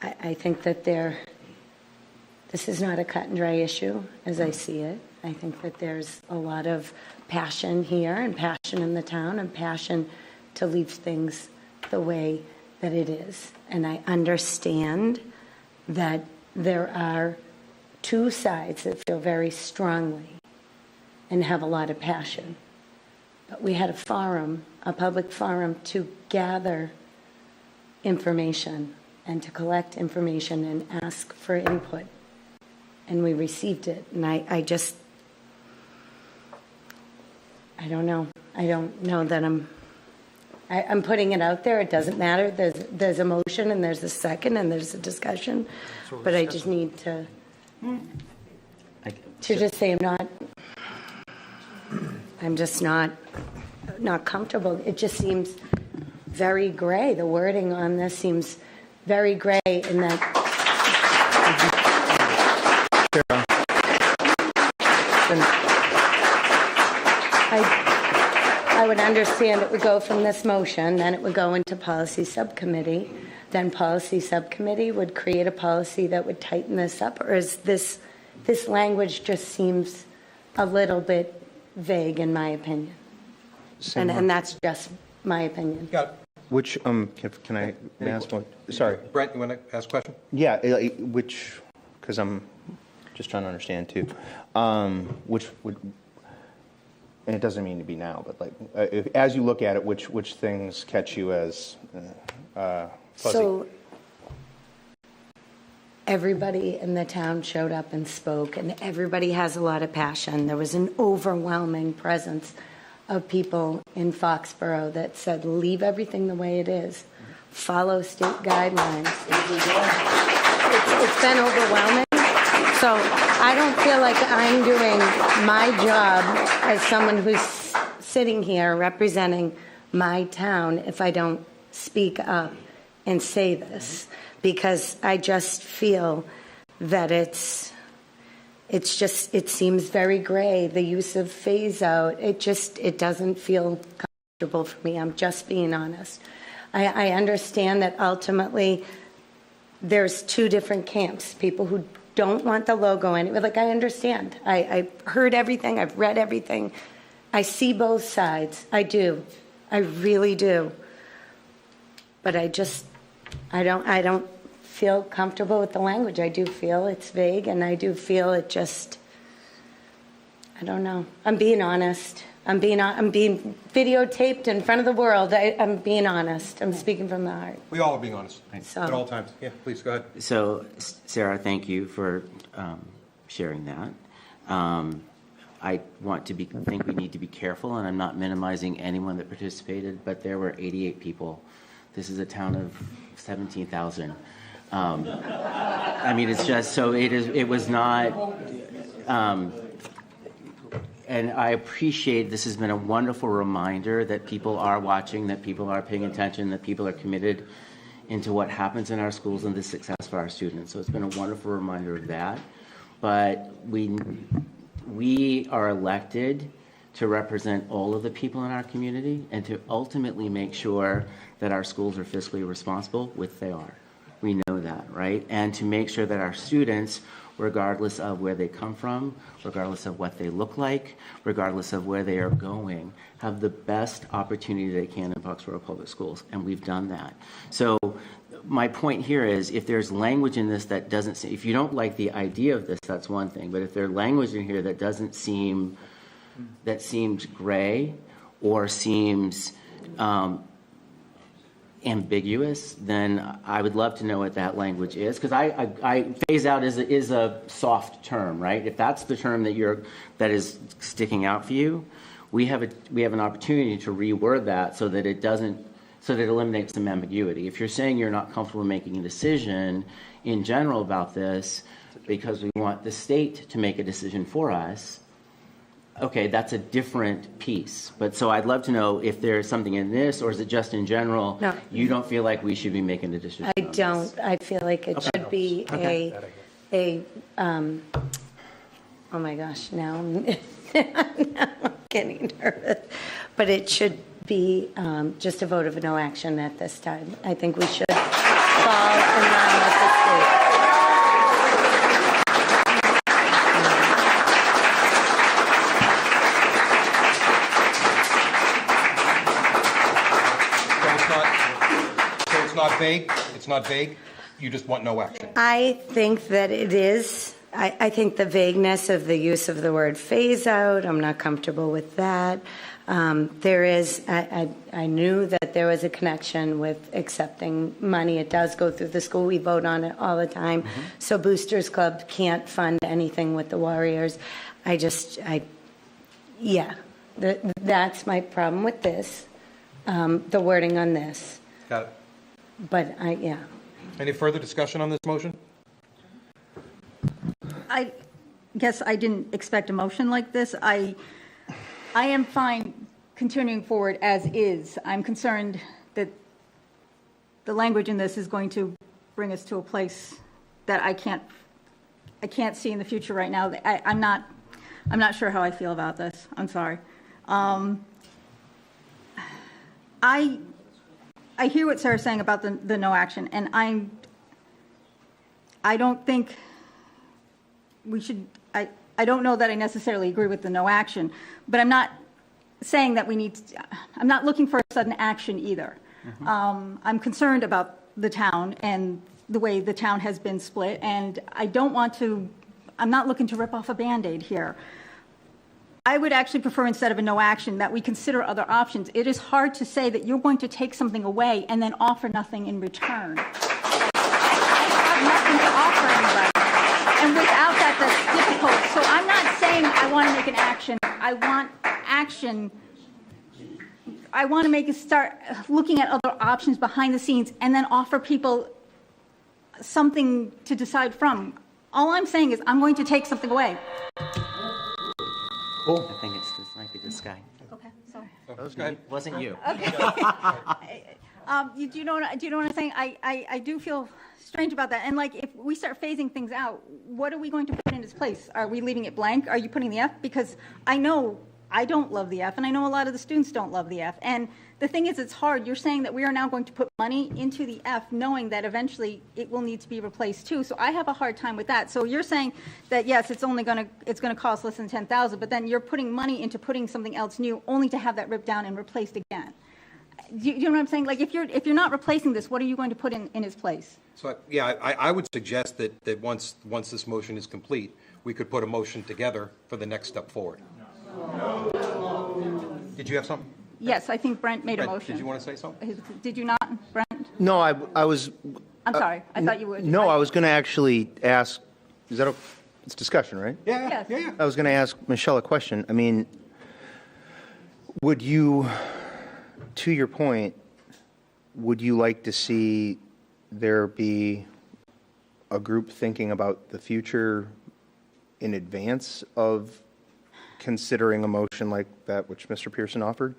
I think that this is not a cut and dry issue as I see it. I think that there's a lot of passion here and passion in the town and passion to leave things the way that it is. And I understand that there are two sides that feel very strongly and have a lot of passion. But we had a forum, a public forum, to gather information and to collect information and ask for input. And we received it. And I don't know. I don't know that I'm putting it out there. It doesn't matter. There's a motion and there's a second and there's a discussion. But I just need to just say I'm just not comfortable. It just seems very gray. The wording on this seems very gray in that. I would understand it would go from this motion, then it would go into policy subcommittee, then policy subcommittee would create a policy that would tighten this up, or is this language just seems a little bit vague in my opinion? And that's just my opinion. Got it. Which, can I ask one? Sorry. Brent, you want to ask a question? Yeah, which, because I'm just trying to understand too. Which would, and it doesn't mean to be now, but like, as you look at it, which things catch you as fuzzy? So everybody in the town showed up and spoke, and everybody has a lot of passion. There was an overwhelming presence of people in Foxborough that said, leave everything the way it is. Follow state guidelines. It's been overwhelming. So I don't feel like I'm doing my job as someone who's sitting here representing my town if I don't speak up and say this, because I just feel that it seems very gray, the use of phase out. It doesn't feel comfortable for me. I'm just being honest. I understand that ultimately there's two different camps, people who don't want the logo in it. Like, I understand. I heard everything. I've read everything. I see both sides. I do. I really do. But I don't feel comfortable with the language. I do feel it's vague, and I do feel it just, I don't know. I'm being honest. I'm being videotaped in front of the world. I'm being honest. I'm speaking from the heart. We all are being honest So- at all times. Yeah, please, go ahead. So, Sarah, thank you for sharing that. I think we need to be careful, and I'm not minimizing anyone that participated, but there were 88 people. This is a town of 17,000. I mean, it's just, so it was not, and I appreciate this has been a wonderful reminder that people are watching, that people are paying attention, that people are committed into what happens in our schools and the success for our students. So it's been a wonderful reminder of that. But we are elected to represent all of the people in our community and to ultimately make sure that our schools are fiscally responsible, which they are. We know that, right? And to make sure that our students, regardless of where they come from, regardless of what they look like, regardless of where they are going, have the best opportunity they can in Foxborough Public Schools, and we've done that. So my point here is, if there's language in this that doesn't, if you don't like the idea of this, that's one thing, but if there's language in here that doesn't seem, that seems gray or seems ambiguous, then I would love to know what that language is, because I phase out is a soft term, right? If that's the term that is sticking out for you, we have an opportunity to reword that so that it eliminates some ambiguity. If you're saying you're not comfortable making a decision in general about this because we want the state to make a decision for us, okay, that's a different piece. But so I'd love to know if there's something in this, or is it just in general, No. you don't feel like we should be making a decision? I on this? don't. I feel like it should be oh my gosh, now I'm getting nervous. But it should be just a vote of no action at this time. I think we should fall in line with the state. So it's not vague? It's not vague? you just want no action? I think that it is. I think the vagueness of the use of the word phase out, I'm not comfortable with that. There is, I knew that there was a connection with accepting money. It does go through the school. We vote on it all the time. So Boosters Club can't fund anything with the Warriors. That's my problem with this, the wording on this. Got it. But Any further discussion on this motion? I guess I didn't expect a motion like this. I am fine continuing forward as is. I'm concerned that the language in this is going to bring us to a place that I can't see in the future right now. I'm not sure how I feel about this. I'm sorry. I hear what Sarah's saying about the no action, and I don't think we should, I don't know that I necessarily agree with the no action, but I'm not saying that we need to, I'm not looking for a sudden action either. I'm concerned about the town and the way the town has been split, and I don't want to, I'm not looking to rip off a Band-Aid here. I would actually prefer, instead of a no action, that we consider other options. It is hard to say that you're going to take something away and then offer nothing in return. I have nothing to offer anybody. And without that, that's difficult. So I'm not saying I want to make an action. I want action. I want to make us start looking at other options behind the scenes and then offer people something to decide from. All I'm saying is I'm going to take something away. I think this might be this guy. Okay, sorry. It wasn't you. Do you know what I'm saying? I do feel strange about that. And like, if we start phasing things out, what are we going to put in its place? Are we leaving it blank? Are you putting the F? Because I know I don't love the F, and I know a lot of the students don't love the F. And the thing is, it's hard. You're saying that we are now going to put money into the F, knowing that eventually it will need to be replaced too. So I have a hard time with that. So you're saying that yes, it's going to cost less than $10,000, but then you're putting money into putting something else new, only to have that ripped down and replaced again. Do you know what I'm saying? Like, if you're not replacing this, what are you going to put in its place? So, I would suggest that once this motion is complete, we could put a motion together for the next step forward. Did you have something? Yes, I think Brent made a Brent, motion. did you want to say something? Did you not, Brent? No, I was. I'm sorry. I thought you would. No, I was going to actually ask, it's discussion, right? Yes. Yeah. I was going to ask Michelle a question. I mean, would you, to your point, would you like to see there be a group thinking about the future in advance of considering a motion like that which Mr. Pearson offered?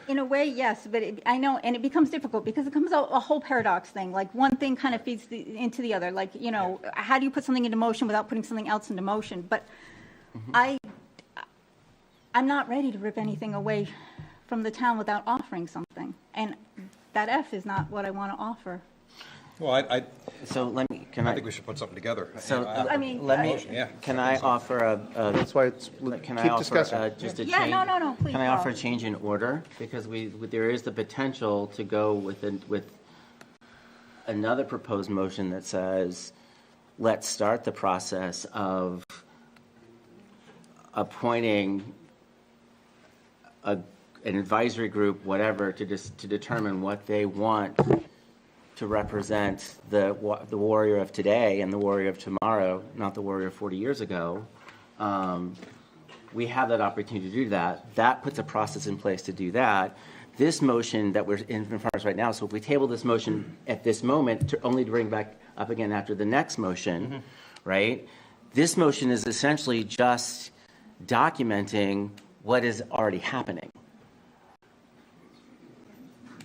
In a way, yes, but I know, and it becomes difficult because it comes out a whole paradox thing. Like, one thing kind of feeds into the other. Like, you know, how do you put something into motion without putting something else into motion? But I'm not ready to rip anything away from the town without offering something. And that F is not what I want to offer. Well, So let me, I think we should put something together. So, I mean, let me, Motion, yeah. can I offer a That's why it's, can I keep offer discussing. just a change? Yeah, no, please, Can I offer a Carl. change in order? Because there is the potential to go with another proposed motion that says, let's start the process of appointing an advisory group, whatever, to determine what they want to represent the warrior of today and the warrior of tomorrow, not the warrior 40 years ago. We have that opportunity to do that. That puts a process in place to do that. This motion that we're in front of us right now, so if we table this motion at this moment, only to bring back up again after the next motion, right? This motion is essentially just documenting what is already happening.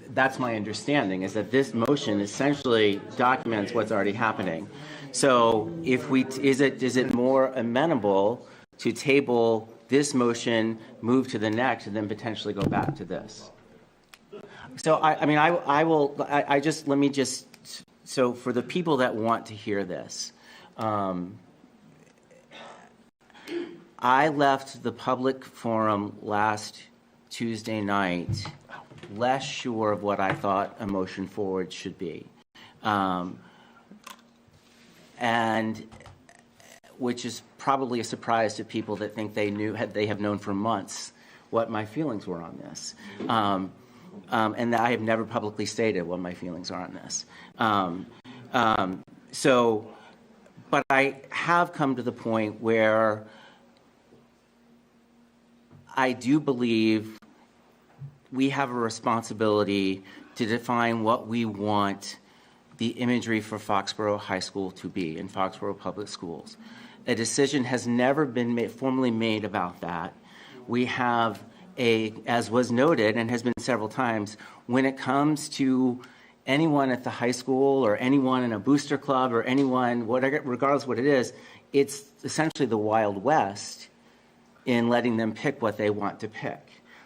That's my understanding, is that this motion essentially documents what's already happening. So if is it more amenable to table this motion, move to the next, and then potentially go back to this? So so for the people that want to hear this, I left the public forum last Tuesday night less sure of what I thought a motion forward should be. and which is probably a surprise to people that think they have known for months what my feelings were on this. And that I have never publicly stated what my feelings are on this. But I have come to the point where I do believe we have a responsibility to define what we want the imagery for Foxborough High School to be in Foxborough Public Schools. A decision has never been formally made about that. We have as was noted and has been several times, when it comes to anyone at the high school or anyone in a booster club or anyone, whatever, regardless of what it is, it's essentially the Wild West in letting them pick what they want to pick.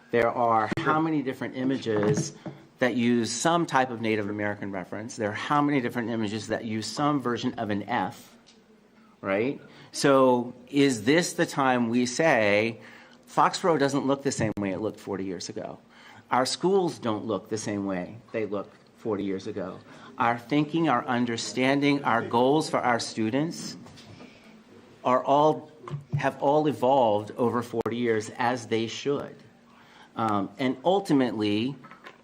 There are how many different images that use some type of Native American reference. There are how many different images that use some version of an F, right? So is this the time we say, Foxborough doesn't look the same way it looked 40 years ago. Our schools don't look the same way they looked 40 years ago. Our thinking, our understanding, our goals for our students have all evolved over 40 years, as they should. And ultimately,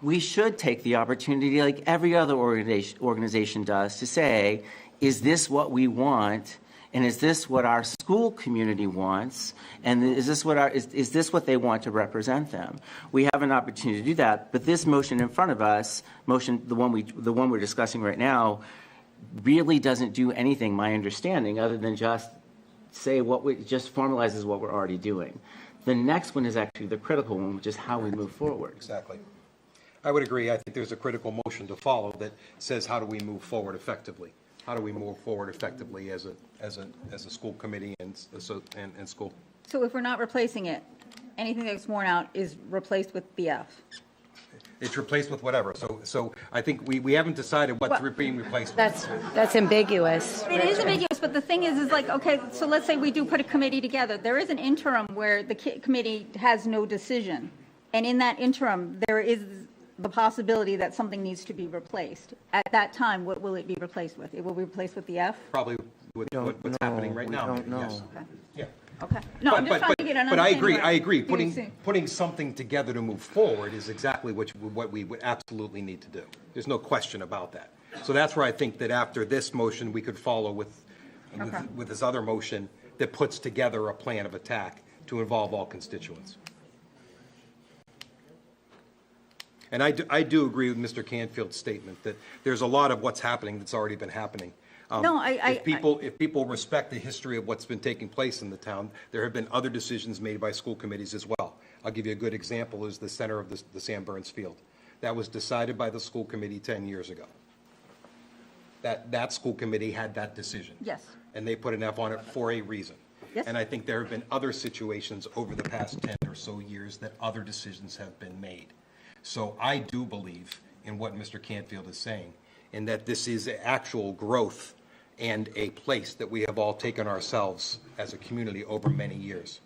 we should take the opportunity, like every other organization does, to say, is this what we want? And is this what our school community wants? And is this what they want to represent them? We have an opportunity to do that. But this motion in front of us, the one we're discussing right now, really doesn't do anything, my understanding, other than just say just formalizes what we're already doing. The next one is actually the critical one, which is how we move forward. Exactly. I would agree. I think there's a critical motion to follow that says, how do we move forward effectively? How do we move forward effectively as a school committee and school? So if we're not replacing it, anything that's worn out is replaced with BF? It's replaced with whatever. So I think we haven't decided what's being replaced with. That's ambiguous. It is ambiguous, but the thing is like, okay, so let's say we do put a committee together. There is an interim where the committee has no decision. And in that interim, there is the possibility that something needs to be replaced. At that time, what will it be replaced with? It will be replaced with the F? Probably with what's happening right now. We don't know. Yes. Okay. Yeah. Okay. No, I'm just trying to get an But I understanding. agree. what you're saying. Putting something together to move forward is exactly what we would absolutely need to do. There's no question about that. So that's where I think that after this motion, we could follow with this other motion that puts together a plan of attack to involve all constituents. And I do agree with Mr. Canfield's statement that there's a lot of what's happening that's already been happening. If people respect the history of what's been taking place in the town, there have been other decisions made by school committees as well. I'll give you a good example is the center of the Sam Burns Field. That was decided by the school committee 10 years ago. That school committee had that decision. Yes. And they put an F on it for a reason. Yes. And I think there have been other situations over the past 10 or so years that other decisions have been made. So I do believe in what Mr. Canfield is saying, in that this is actual growth and a place that we have all taken ourselves as a community over many years.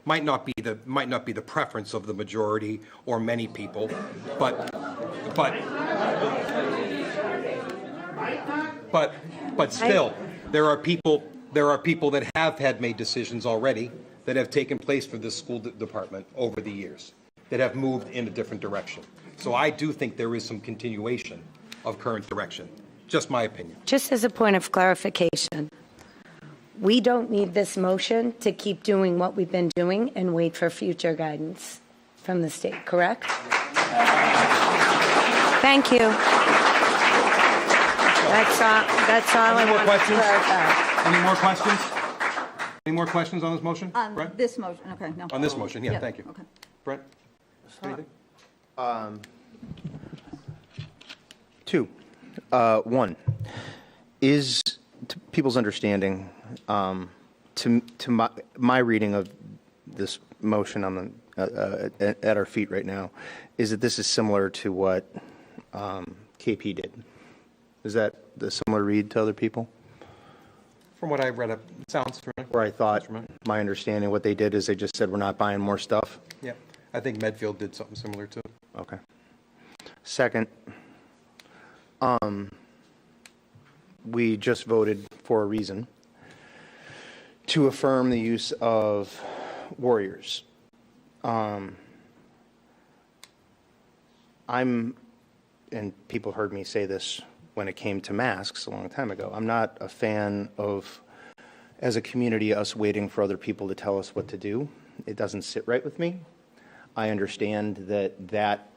Might not be the preference of the majority or many people, but still, there are people that have had made decisions already that have taken place for this school department over the years, that have moved in a different direction. So I do think there is some continuation of current direction. Just my opinion. Just as a point of clarification, we don't need this motion to keep doing what we've been doing and wait for future guidance from the state, correct? Thank you. That's all I Any more want to questions? clarify. Any more questions? Any more questions on this motion? On Brett? this motion, okay, no. On this motion, yeah, thank you. Okay. Brett? Anything? Two. One, is to people's understanding, to my reading of this motion on the at our feet right now, is that this is similar to what KP did. Is that the similar read to other people? From what I read, it sounds familiar. Where I thought, my understanding, what they did is they just said, we're not buying more stuff. Yeah, I think Medfield did something similar too. Okay. Second, we just voted for a reason to affirm the use of warriors. And people heard me say this when it came to masks a long time ago, I'm not a fan of, as a community, us waiting for other people to tell us what to do. It doesn't sit right with me. I understand that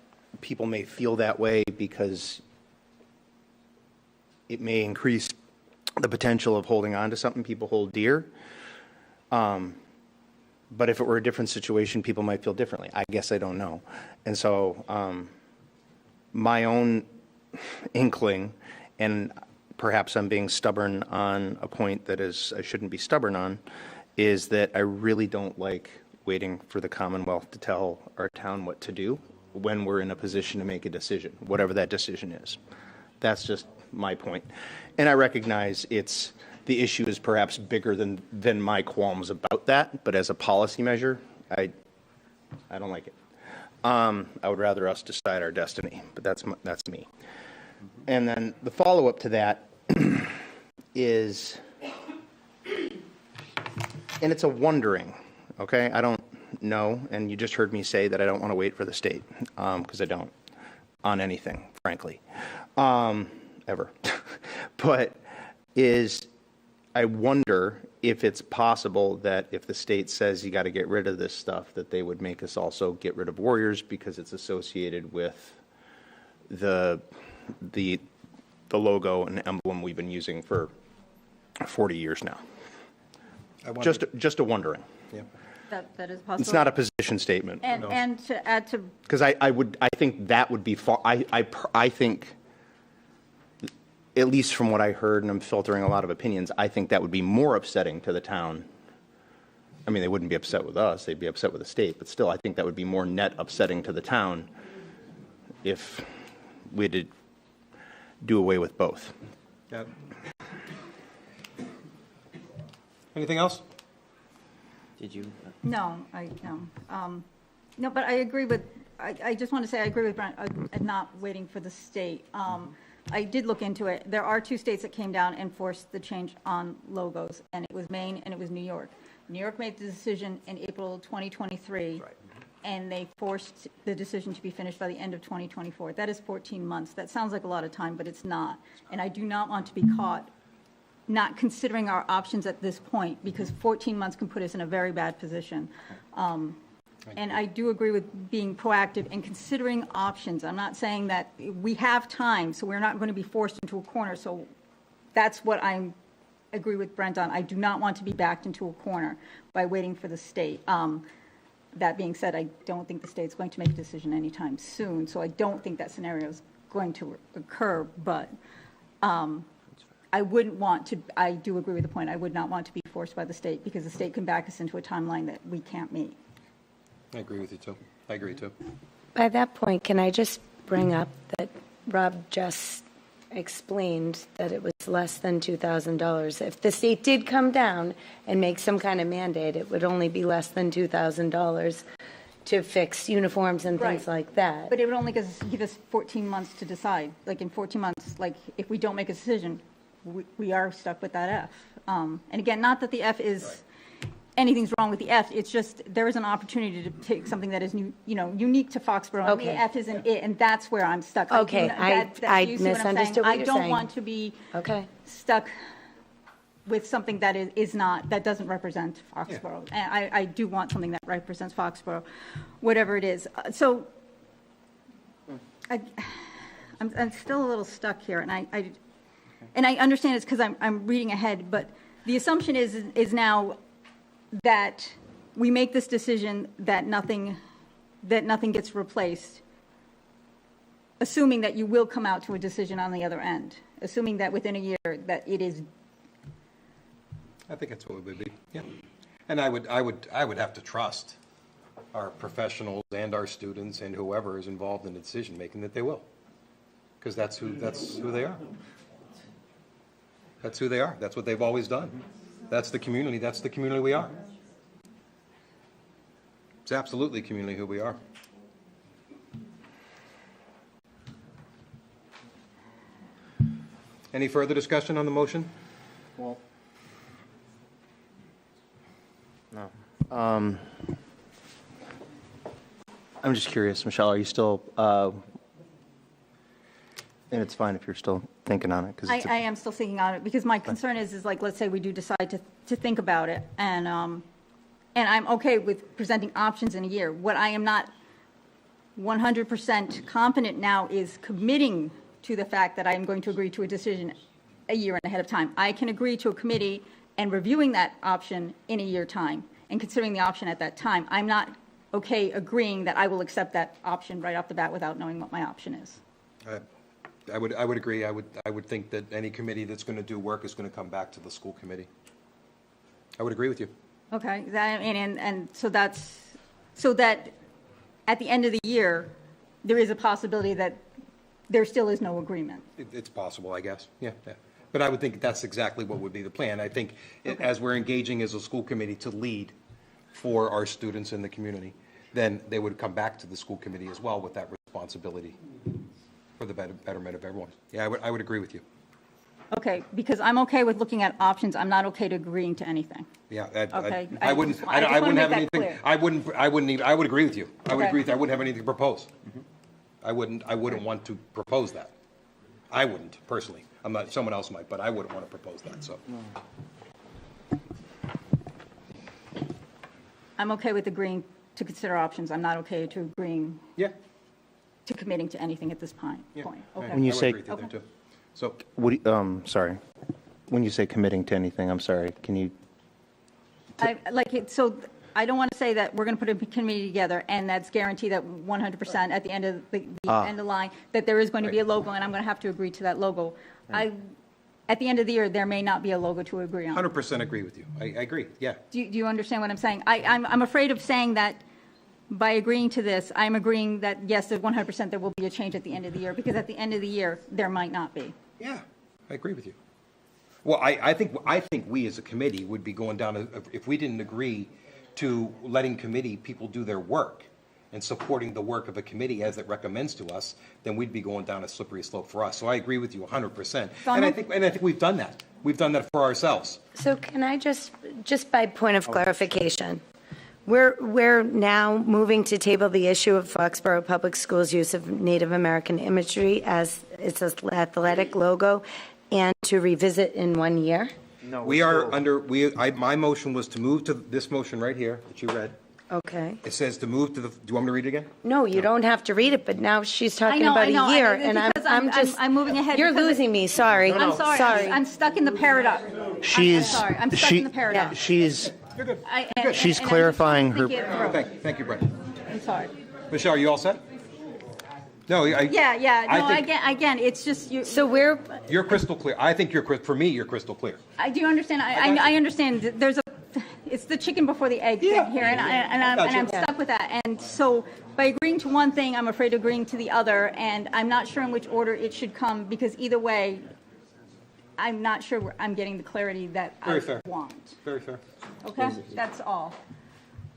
people may feel that way because it may increase the potential of holding on to something people hold dear. But if it were a different situation, people might feel differently. I guess I don't know. And so my own inkling, and perhaps I'm being stubborn on a point that I shouldn't be stubborn on, is that I really don't like waiting for the Commonwealth to tell our town what to do when we're in a position to make a decision, whatever that decision is. That's just my point. And I recognize the issue is perhaps bigger than my qualms about that, but as a policy measure, I don't like it. I would rather us decide our destiny, but that's me. And then the follow-up to that is, and it's a wondering, okay? I don't know, and you just heard me say that I don't want to wait for the state, because I don't, on anything, frankly, ever. But I wonder if it's possible that if the state says you got to get rid of this stuff, that they would make us also get rid of warriors because it's associated with the logo and emblem we've been using for 40 years now. Just a wondering. Yeah. That is possible. It's not a position statement. And to add to, Because I think that would be I think, at least from what I heard, and I'm filtering a lot of opinions, I think that would be more upsetting to the town. I mean, they wouldn't be upset with us, they'd be upset with the state, but still, I think that would be more net upsetting to the town if we did do away with both. Yep. Anything else? Did you? no, no, but I agree with, I just want to say I agree with Brent, not waiting for the state. I did look into it. There are 2 states that came down and forced the change on logos, and it was Maine and it was New York. New York made the decision in April 2023, and they forced the decision to be finished by the end of 2024. That is 14 months. That sounds like a lot of time, but it's not. And I do not want to be caught not considering our options at this point, because 14 months can put us in a very bad position. And I do agree with being proactive and considering options. I'm not saying that we have time, so we're not going to be forced into a corner. So that's what I agree with Brent on. I do not want to be backed into a corner by waiting for the state. That being said, I don't think the state's going to make a decision anytime soon, so I don't think that scenario is going to occur, but I wouldn't want to, I do agree with the point, I would not want to be forced by the state, because the state can back us into a timeline that we can't meet. I agree with you, too. I agree, too. By that point, can I just bring up that Rob just explained that it was less than $2,000. If the state did come down and make some kind of mandate, it would only be less than $2,000 to fix uniforms and things like that. But it would only give us 14 months to decide. Like in 14 months, like if we don't make a decision, we are stuck with that F. And again, not that the F is anything's wrong with the F. It's just there is an opportunity to take something that is unique to Foxborough. Okay. And the F isn't it, and that's where I'm stuck. Okay, I you see what I'm saying? misunderstood what you're saying. I don't want to be Okay. stuck with something that is not, that doesn't represent Foxborough. And I do want something that represents Foxborough, whatever it is. So I'm still a little stuck here, and I understand it's because I'm reading ahead, but the assumption is now that we make this decision that nothing gets replaced, assuming that you will come out to a decision on the other end, assuming that within a year that it is. I think that's what it would be, yeah. And I would have to trust our professionals and our students and whoever is involved in the decision-making that they will. Because that's who they are. That's who they are. That's what they've always done. That's the community we are. It's absolutely community who we are. Any further discussion on the motion? Well, no. I'm just curious, Michelle, are you still, and it's fine if you're still thinking on it, because I am still thinking on it, because my concern is like, let's say we do decide to think about it, and I'm okay with presenting options in a year. What I am not 100% confident now is committing to the fact that I am going to agree to a decision a year ahead of time. I can agree to a committee and reviewing that option in a year time and considering the option at that time. I'm not okay agreeing that I will accept that option right off the bat without knowing what my option is. I would agree. I would think that any committee that's going to do work is going to come back to the school committee. I would agree with you. Okay, and so that at the end of the year, there is a possibility that there still is no agreement. It's possible, I guess. Yeah. But I would think that's exactly what would be the plan. I think as we're engaging as a school committee to lead for our students in the community, then they would come back to the school committee as well with that responsibility for the betterment of everyone. Yeah, I would agree with you. Okay, because I'm okay with looking at options. I'm not okay to agreeing to anything. Yeah. Okay. I wouldn't I just wanna have make that anything. clear. I wouldn't even, I would agree with you. I would Okay. agree with you. I wouldn't have anything to propose. I wouldn't want to propose that. I wouldn't personally. I'm not, someone else might, but I wouldn't want to propose that, so. I'm okay with agreeing to consider options. I'm not okay to agreeing Yeah. to committing to anything at this point. Yeah. Okay. When you I would say- agree with you there, too. So, what do you, sorry. When you say committing to anything, I'm sorry, can you, So I don't want to say that we're going to put a committee together and that's guaranteed that 100% at the end of the end of the line, that there is going to be a logo and I'm going to have to agree to that logo. At the end of the year, there may not be a logo to agree on. 100% agree with you. I agree, yeah. Do you understand what I'm saying? I'm afraid of saying that by agreeing to this, I'm agreeing that, yes, there's 100% there will be a change at the end of the year, because at the end of the year, there might not be. Yeah, I agree with you. Well, I think we as a committee would be going down, if we didn't agree to letting committee people do their work and supporting the work of a committee as it recommends to us, then we'd be going down a slippery slope for us. So I agree with you 100%. And I think we've done that. We've done that for ourselves. So can I just by point of clarification, we're now moving to table the issue of Foxborough Public Schools' use of Native American imagery as its athletic logo and to revisit in 1 year? We are under, my motion was to move to this motion right here that you read. Okay. It says to move to the, do you want me to read it again? No, you don't have to read it, but now she's talking I about know, a year, because and I'm just. I'm moving ahead. You're because losing me, sorry. I'm sorry. I'm stuck in the paradox. she's. I'm sorry. I'm stuck in the paradox. She's, You're good. she's clarifying her. Thank you, Brett. I'm sorry. Michelle, are you all set? No, Yeah, I no, think again, it's just, So we're, you're crystal clear. I think for me, you're crystal clear. I do understand, I understand, that there's it's the chicken before the egg thing here, and I'm stuck with that. And so by agreeing to one thing, I'm afraid of agreeing to the other, and I'm not sure in which order it should come, because either way, I'm not sure I'm getting the clarity that I Very fair. want. Very fair. Okay, that's all.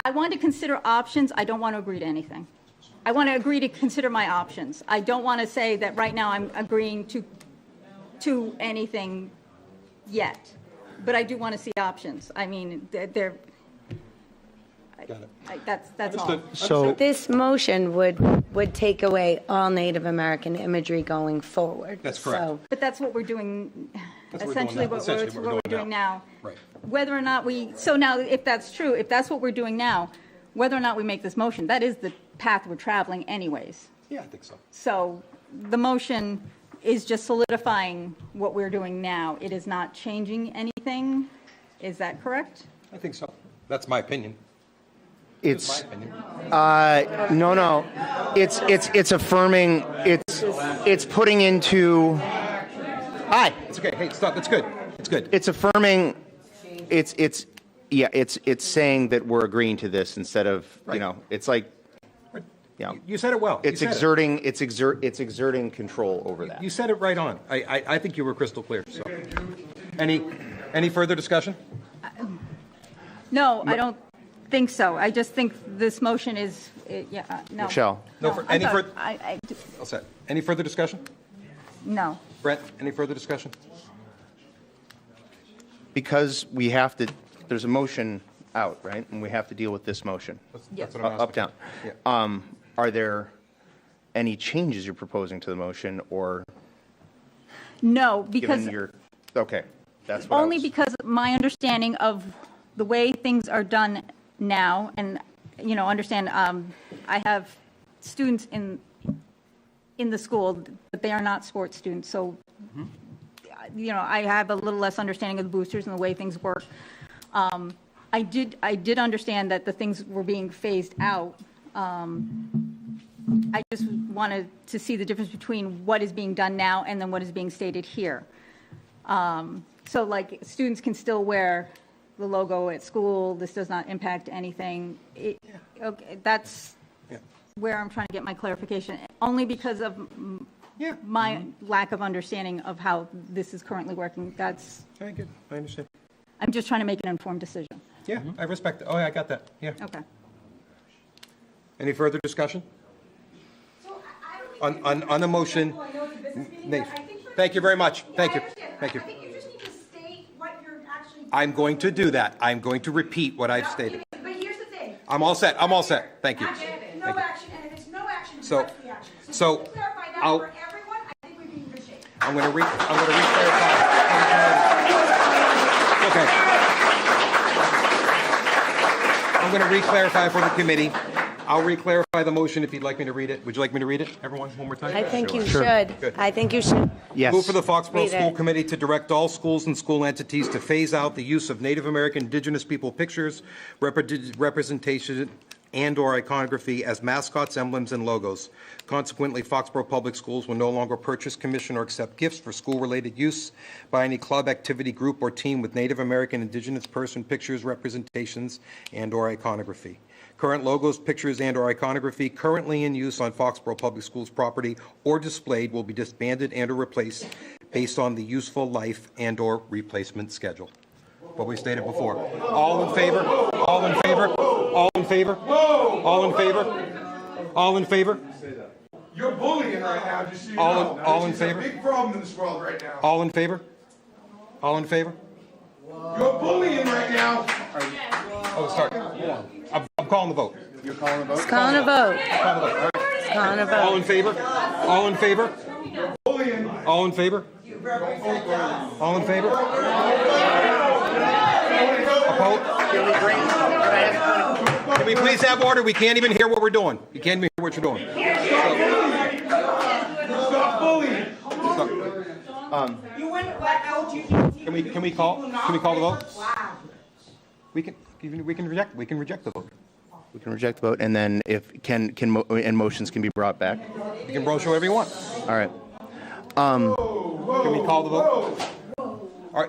I want to consider options, I don't want to agree to anything. I want to agree to consider my options. I don't want to say that right now I'm agreeing to anything yet, but I do want to see options. I mean, they're, Got it. that's all. Understood. So, this motion would take away all Native American imagery going forward. That's correct. So- But that's what we're doing, That's what we're doing essentially now. what Essentially we're doing now. Right. Whether or not so now, if that's true, if that's what we're doing now, whether or not we make this motion, that is the path we're traveling anyways. Yeah, I think so. So the motion is just solidifying what we're doing now. It is not changing anything. Is that correct? I think so. That's my opinion. it's, That's my opinion. no, it's affirming, it's putting into, hi, It's okay. Hey, stop. It's good. It's good. it's affirming, it's saying that we're agreeing to this instead of, Right. it's like, yeah. You said it well. You It's said it. exerting control over that. You said it right on. I think you were crystal clear. So, any further discussion? No, I don't think so. I just think this motion is, no. Michelle? No, I'm any sorry. further? All set. Any further discussion? No. Brett, any further discussion? Because we have to, there's a motion out, right? And we have to deal with this motion. That's what I'm asking. Up, down. Yeah. Are there any changes you're proposing to the motion, or No, because, given your, okay, that's what I only was- because my understanding of the way things are done now, and, understand, I have students in the school, but they are not sports students, so, I have a little less understanding of the boosters and the way things work. I did understand that the things were being phased out. I just wanted to see the difference between what is being done now and then what is being stated here. So like, students can still wear the logo at school, this does not impact anything. Okay, that's where I'm trying to get my clarification, only because of my lack of understanding of how this is currently working. That's, Very good, I understand. I'm just trying to make an informed decision. Yeah, I respect it. Oh, yeah, I got that, yeah. Okay. Any further discussion? On the motion? Nate, thank you very much, thank you, thank you. I think you just need to state what you're actually. I'm going to do that. I'm going to repeat what I've stated. But here's the thing. I'm all set, thank you. No action, and if it's no action, So- what's the action? so if you clarify that I'll- for everyone, I think we'd be in good shape. I'm going to re-clarify. Okay. I'm going to re-clarify for the committee. I'll re-clarify the motion if you'd like me to read it. Would you like me to read it, everyone, one more time? I think you Sure. should. Good. I think you should. Yes. Move for the Foxborough Read School it. Committee to direct all schools and school entities to phase out the use of Native American Indigenous people pictures, representation, and/or iconography as mascots, emblems, and logos. Consequently, Foxborough Public Schools will no longer purchase, commission, or accept gifts for school-related use by any club, activity, group, or team with Native American Indigenous person pictures, representations, and/or iconography. Current logos, pictures, and/or iconography currently in use on Foxborough Public Schools property or displayed will be disbanded and/or replaced based on the useful life and/or replacement schedule. What we stated before. All in favor? All in favor? All in favor? All in favor? All in favor? You're bullying right now, just so you All know. in It's favor? a big problem in this world right now. All in favor? All in favor? You're bullying right now. Oh, sorry. I'm calling the vote. You're calling a vote? It's calling a vote. Calling the vote. It's calling a All vote. in favor? All in favor? All in favor? All in favor? Opposed? Can we please have order? We can't even hear what we're doing. You can't even hear what you're doing. Stop bullying. Can we call the vote? We can reject the vote. We can reject the vote, and then if, and motions can be brought back? You can brochure whatever you want. All right. Can we call the vote?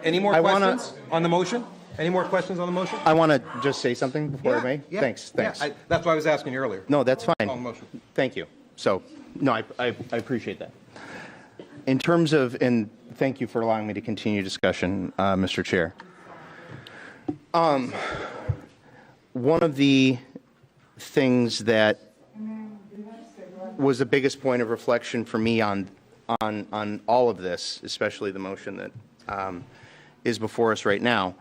Any more I wanna- questions on the motion? Any more questions on the motion? I want to just say something before I may? Yeah, Thanks. yeah, that's why I was asking you earlier. No, that's On the fine. motion. Thank you. So, no, I appreciate that. In terms of, and thank you for allowing me to continue discussion, Mr. Chair. One of the things that was the biggest point of reflection for me on all of this, especially the motion that is before us right now,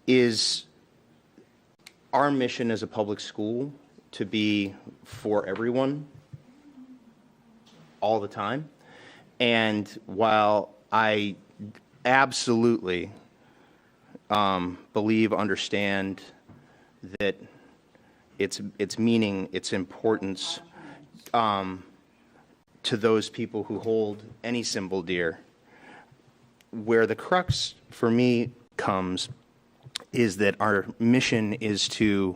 is our mission as a public school to be for everyone all the time. And while I absolutely believe, understand that its meaning, its importance to those people who hold any symbol dear, where the crux for me comes is that our mission is to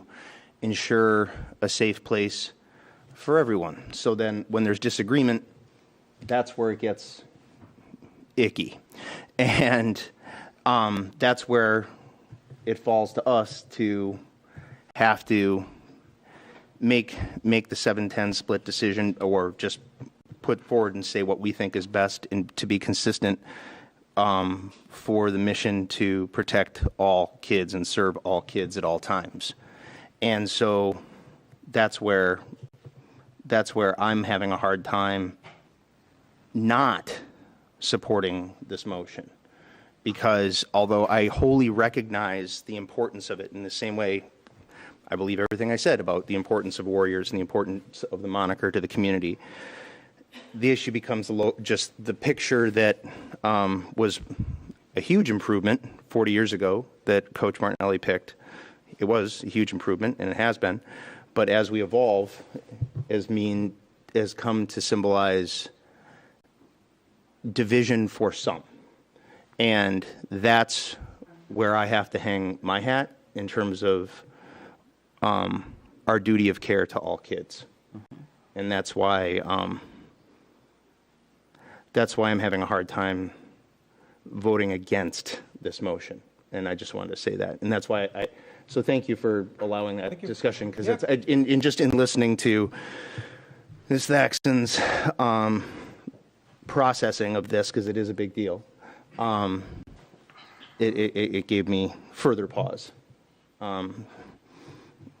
ensure a safe place for everyone. So then when there's disagreement, that's where it gets icky. And that's where it falls to us to have to make the 7-10 split decision, or just put forward and say what we think is best, and to be consistent for the mission to protect all kids and serve all kids at all times. And so that's where I'm having a hard time not supporting this motion. Because although I wholly recognize the importance of it in the same way I believe everything I said about the importance of Warriors and the importance of the moniker to the community, the issue becomes just the picture that was a huge improvement 40 years ago that Coach Martinelli picked. It was a huge improvement, and it has been. But as we evolve, has come to symbolize division for some. And that's where I have to hang my hat in terms of our duty of care to all kids. And that's why I'm having a hard time voting against this motion. And I just wanted to say that. And that's why so thank you for allowing that discussion, because it's in listening to Ms. Thaxton's processing of this, because it is a big deal, it gave me further pause.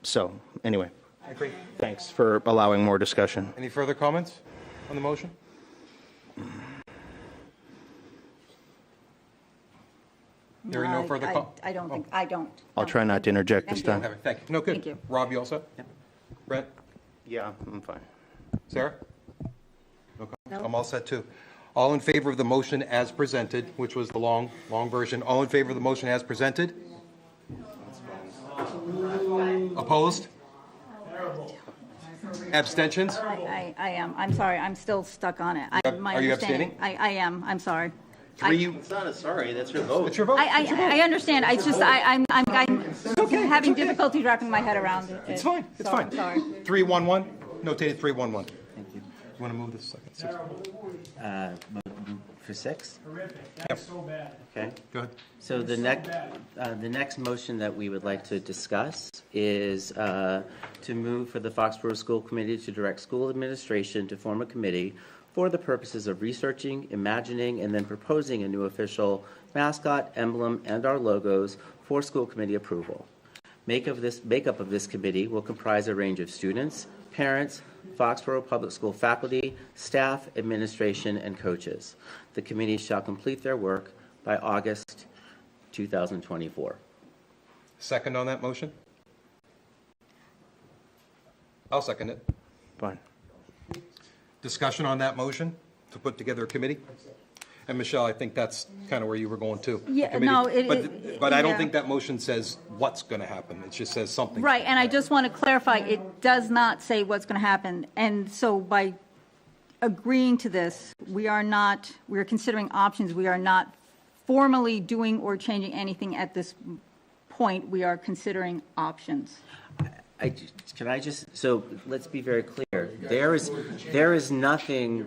So anyway, I agree. thanks for allowing more discussion. Any further comments on the motion? Hearing no further I don't think, I don't. I'll try not to interject this time. Thank you. No, good. Thank you. Rob, you all set? Brent? Yeah, I'm fine. Sarah? Okay. I'm all set too. All in favor of the motion as presented, which was the long version. All in favor of the motion as presented? Opposed? Abstentions? I am, I'm sorry, I'm still stuck on it. Are you abstaining? I am, I'm sorry. It's not a sorry, that's your vote. It's your vote. I understand, it's just, I'm having difficulty wrapping my head around it. It's fine, it's So, fine. Sorry. 311, notated 311. Thank you. You want to move this second? For 6? Yep. Okay. Go ahead. So the next motion that we would like to discuss is to move for the Foxborough School Committee to direct school administration to form a committee for the purposes of researching, imagining, and then proposing a new official mascot, emblem, and our logos for school committee approval. Makeup of this committee will comprise a range of students, parents, Foxborough Public School faculty, staff, administration, and coaches. The committee shall complete their work by August 2024. Second on that motion? I'll second it. Fine. Discussion on that motion to put together a committee? And Michelle, I think that's kind of where you were going too. Yeah, Committee. no, But I don't yeah. think that motion says what's going to happen. It just says something. Right, and I just want to clarify, it does not say what's going to happen. And so by agreeing to this, we're considering options. We are not formally doing or changing anything at this point. We are considering options. So let's be very clear. There is nothing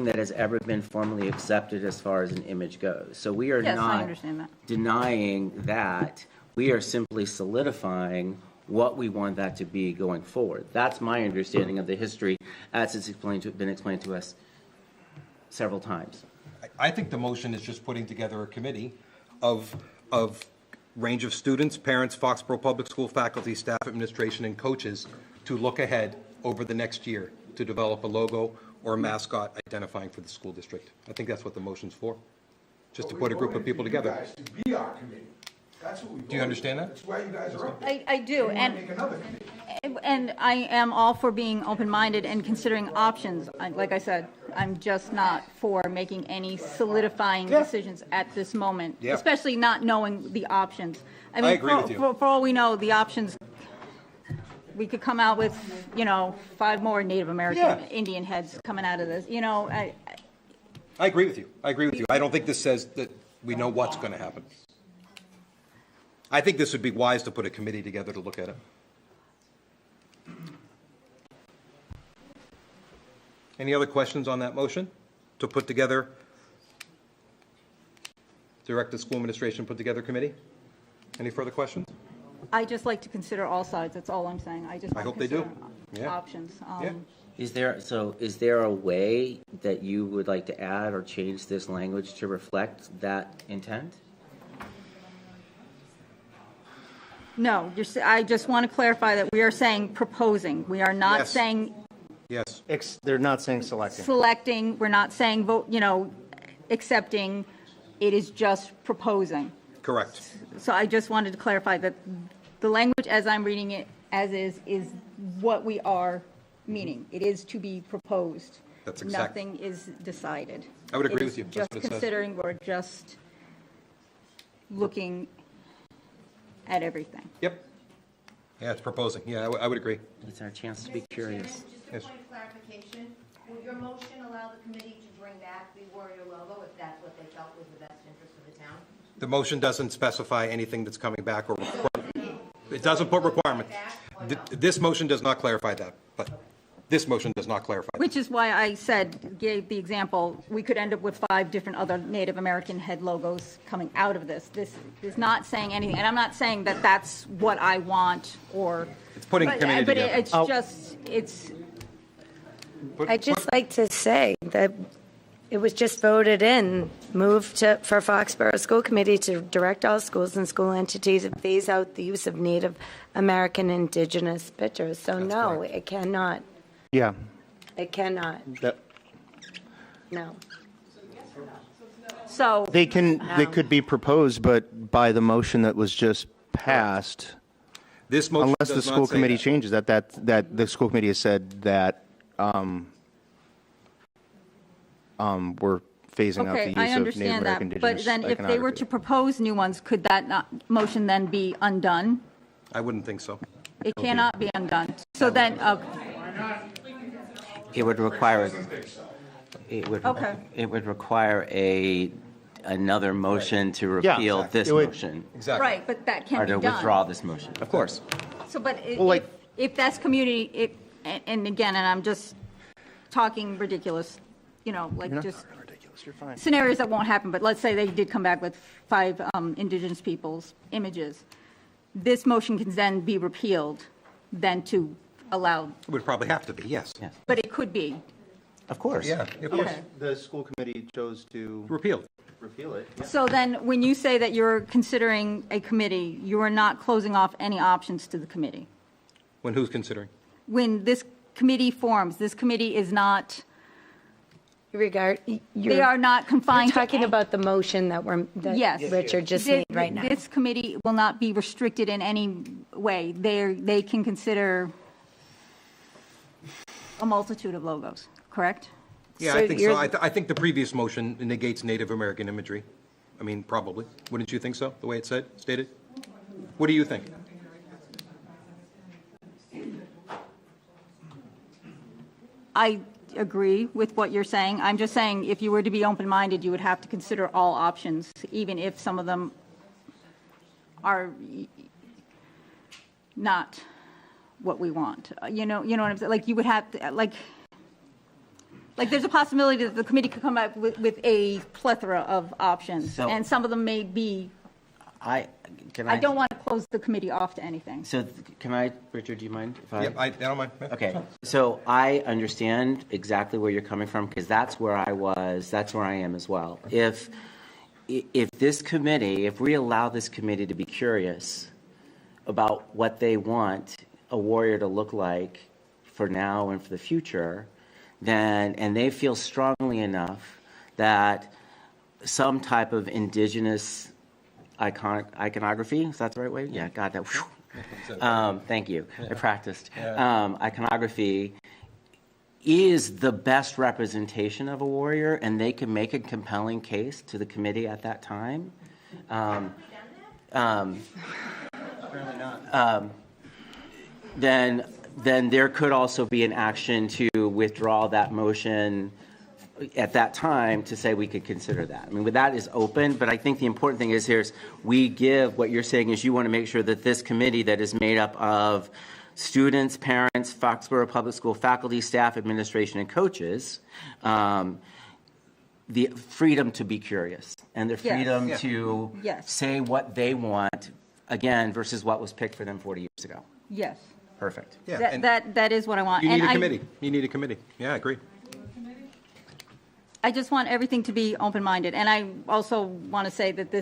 that has ever been formally accepted as far as an image goes. So we are Yes, I not understand that. denying that. We are simply solidifying what we want that to be going forward. That's my understanding of the history as it's been explained to us several times. I think the motion is just putting together a committee of range of students, parents, Foxborough Public School faculty, staff, administration, and coaches to look ahead over the next year to develop a logo or a mascot identifying for the school district. I think that's what the motion's for, just to put a group of people together. guys to be our committee. That's what we Do you understand that? That's why you guys are up. I do, Make another committee. and I am all for being open-minded and considering options. Like I said, I'm just not for making any solidifying decisions at this moment, Yeah. especially not knowing the options. I mean, agree with you. For all we know, the options, we could come out with, 5 more Native American Yeah. Indian heads coming out of this, I agree with you. I agree with you. I don't think this says that we know what's going to happen. I think this would be wise to put a committee together to look at it. Any other questions on that motion? To put together, direct the school administration, put together a committee? Any further questions? I just like to consider all sides, that's all I'm saying. I just I want hope to they do. consider Yeah. options. Yeah. Is there a way that you would like to add or change this language to reflect that intent? No, I just want to clarify that we are saying proposing. We are not Yes. saying Yes. They're not saying selecting. selecting, we're not saying vote, accepting, it is just proposing. Correct. So I just wanted to clarify that the language as I'm reading it as is what we are meaning. It is to be proposed. That's exact- Nothing is decided. I would agree It with you. is That's just what it says. considering, we're just looking at everything. Yep. Yeah, it's proposing. Yeah, I would agree. It's our chance to be curious. Yes. Just a point of clarification, would your motion allow the committee to bring back the Warrior logo if that's what they felt was the best interest of the town? The motion doesn't specify anything that's coming back or it doesn't put requirement. This motion does not clarify that, but this motion does not clarify that. Which is why I gave the example, we could end up with 5 different other Native American head logos coming out of this. This is not saying anything, and I'm not saying that that's what I want or. It's putting but- committee But together. it's just, it's, I'd just like to say that it was just voted in, moved for Foxborough School Committee to direct all schools and school entities to phase out the use of Native American indigenous pictures. So no, correct. it cannot. Yeah. It cannot. That- No. so, They could be proposed, but by the motion that was just passed, This motion unless the does not school say committee that. changes that the school committee has said that we're phasing out the okay, use I of Native understand American that. But indigenous then if they were to iconography. propose new ones, could that motion then be undone? I wouldn't think so. It cannot be undone. So then, It would require, it would, Okay. it would require another motion to Yeah, repeal exactly. this It would- motion, Exactly. right, but that or can be to done. withdraw this motion. Of course. So, but Well, like- if that's community, and again, and I'm just talking ridiculous, like just Ridiculous, you're fine. scenarios that won't happen, but let's say they did come back with 5 indigenous people's images. This motion can then be repealed, then to allow, It would probably have to be, yes. Yes. but it could be. Of course. Yeah, of course. Okay. The school committee chose to Repealed. repeal it. So then, when you say that you're considering a committee, you are not closing off any options to the committee. When who's considering? When this committee forms, this committee is not, they are not You're confined to. talking any- about the motion that Yes. Richard just Thi- made right now. This committee will not be restricted in any way. They can consider a multitude of logos, correct? Yeah, So I think so. you're- I think the previous motion negates Native American imagery. I mean, probably. Wouldn't you think so, the way it stated? What do you think? I agree with what you're saying. I'm just saying, if you were to be open-minded, you would have to consider all options, even if some of them are not what we want. You know what I'm saying? Like, you would have to, like, there's a possibility that the committee could come up with a plethora of options, So- and some of them may be, I don't want to close the committee off to anything. So can I, Richard, do you mind if I? Yep, I don't mind. Yeah. Okay, so I understand exactly where you're coming from, because that's where I was, that's where I am as well. If this committee, if we allow this committee to be curious about what they want a warrior to look like for now and for the future, then, and they feel strongly enough that some type of indigenous iconography, is that the right way? Yeah, got that. Whew. Thank you. I practiced. Iconography is the best representation of a warrior, and they can make a compelling case to the committee at that time. Then there could also be an action to withdraw that motion at that time to say we could consider that. I mean, that is open, but I think the important thing is here is we give, what you're saying is you want to make sure that this committee that is made up of students, parents, Foxborough Public School faculty, staff, administration, and coaches, the freedom to be curious and the freedom Yes. to Yes. say what they want, again, versus what was picked for them 40 years ago. Yes. Perfect. Yeah, and That is what I want. you And need a I- committee. You need a committee. Yeah, I agree. I just want everything to be open-minded. And I also want to say that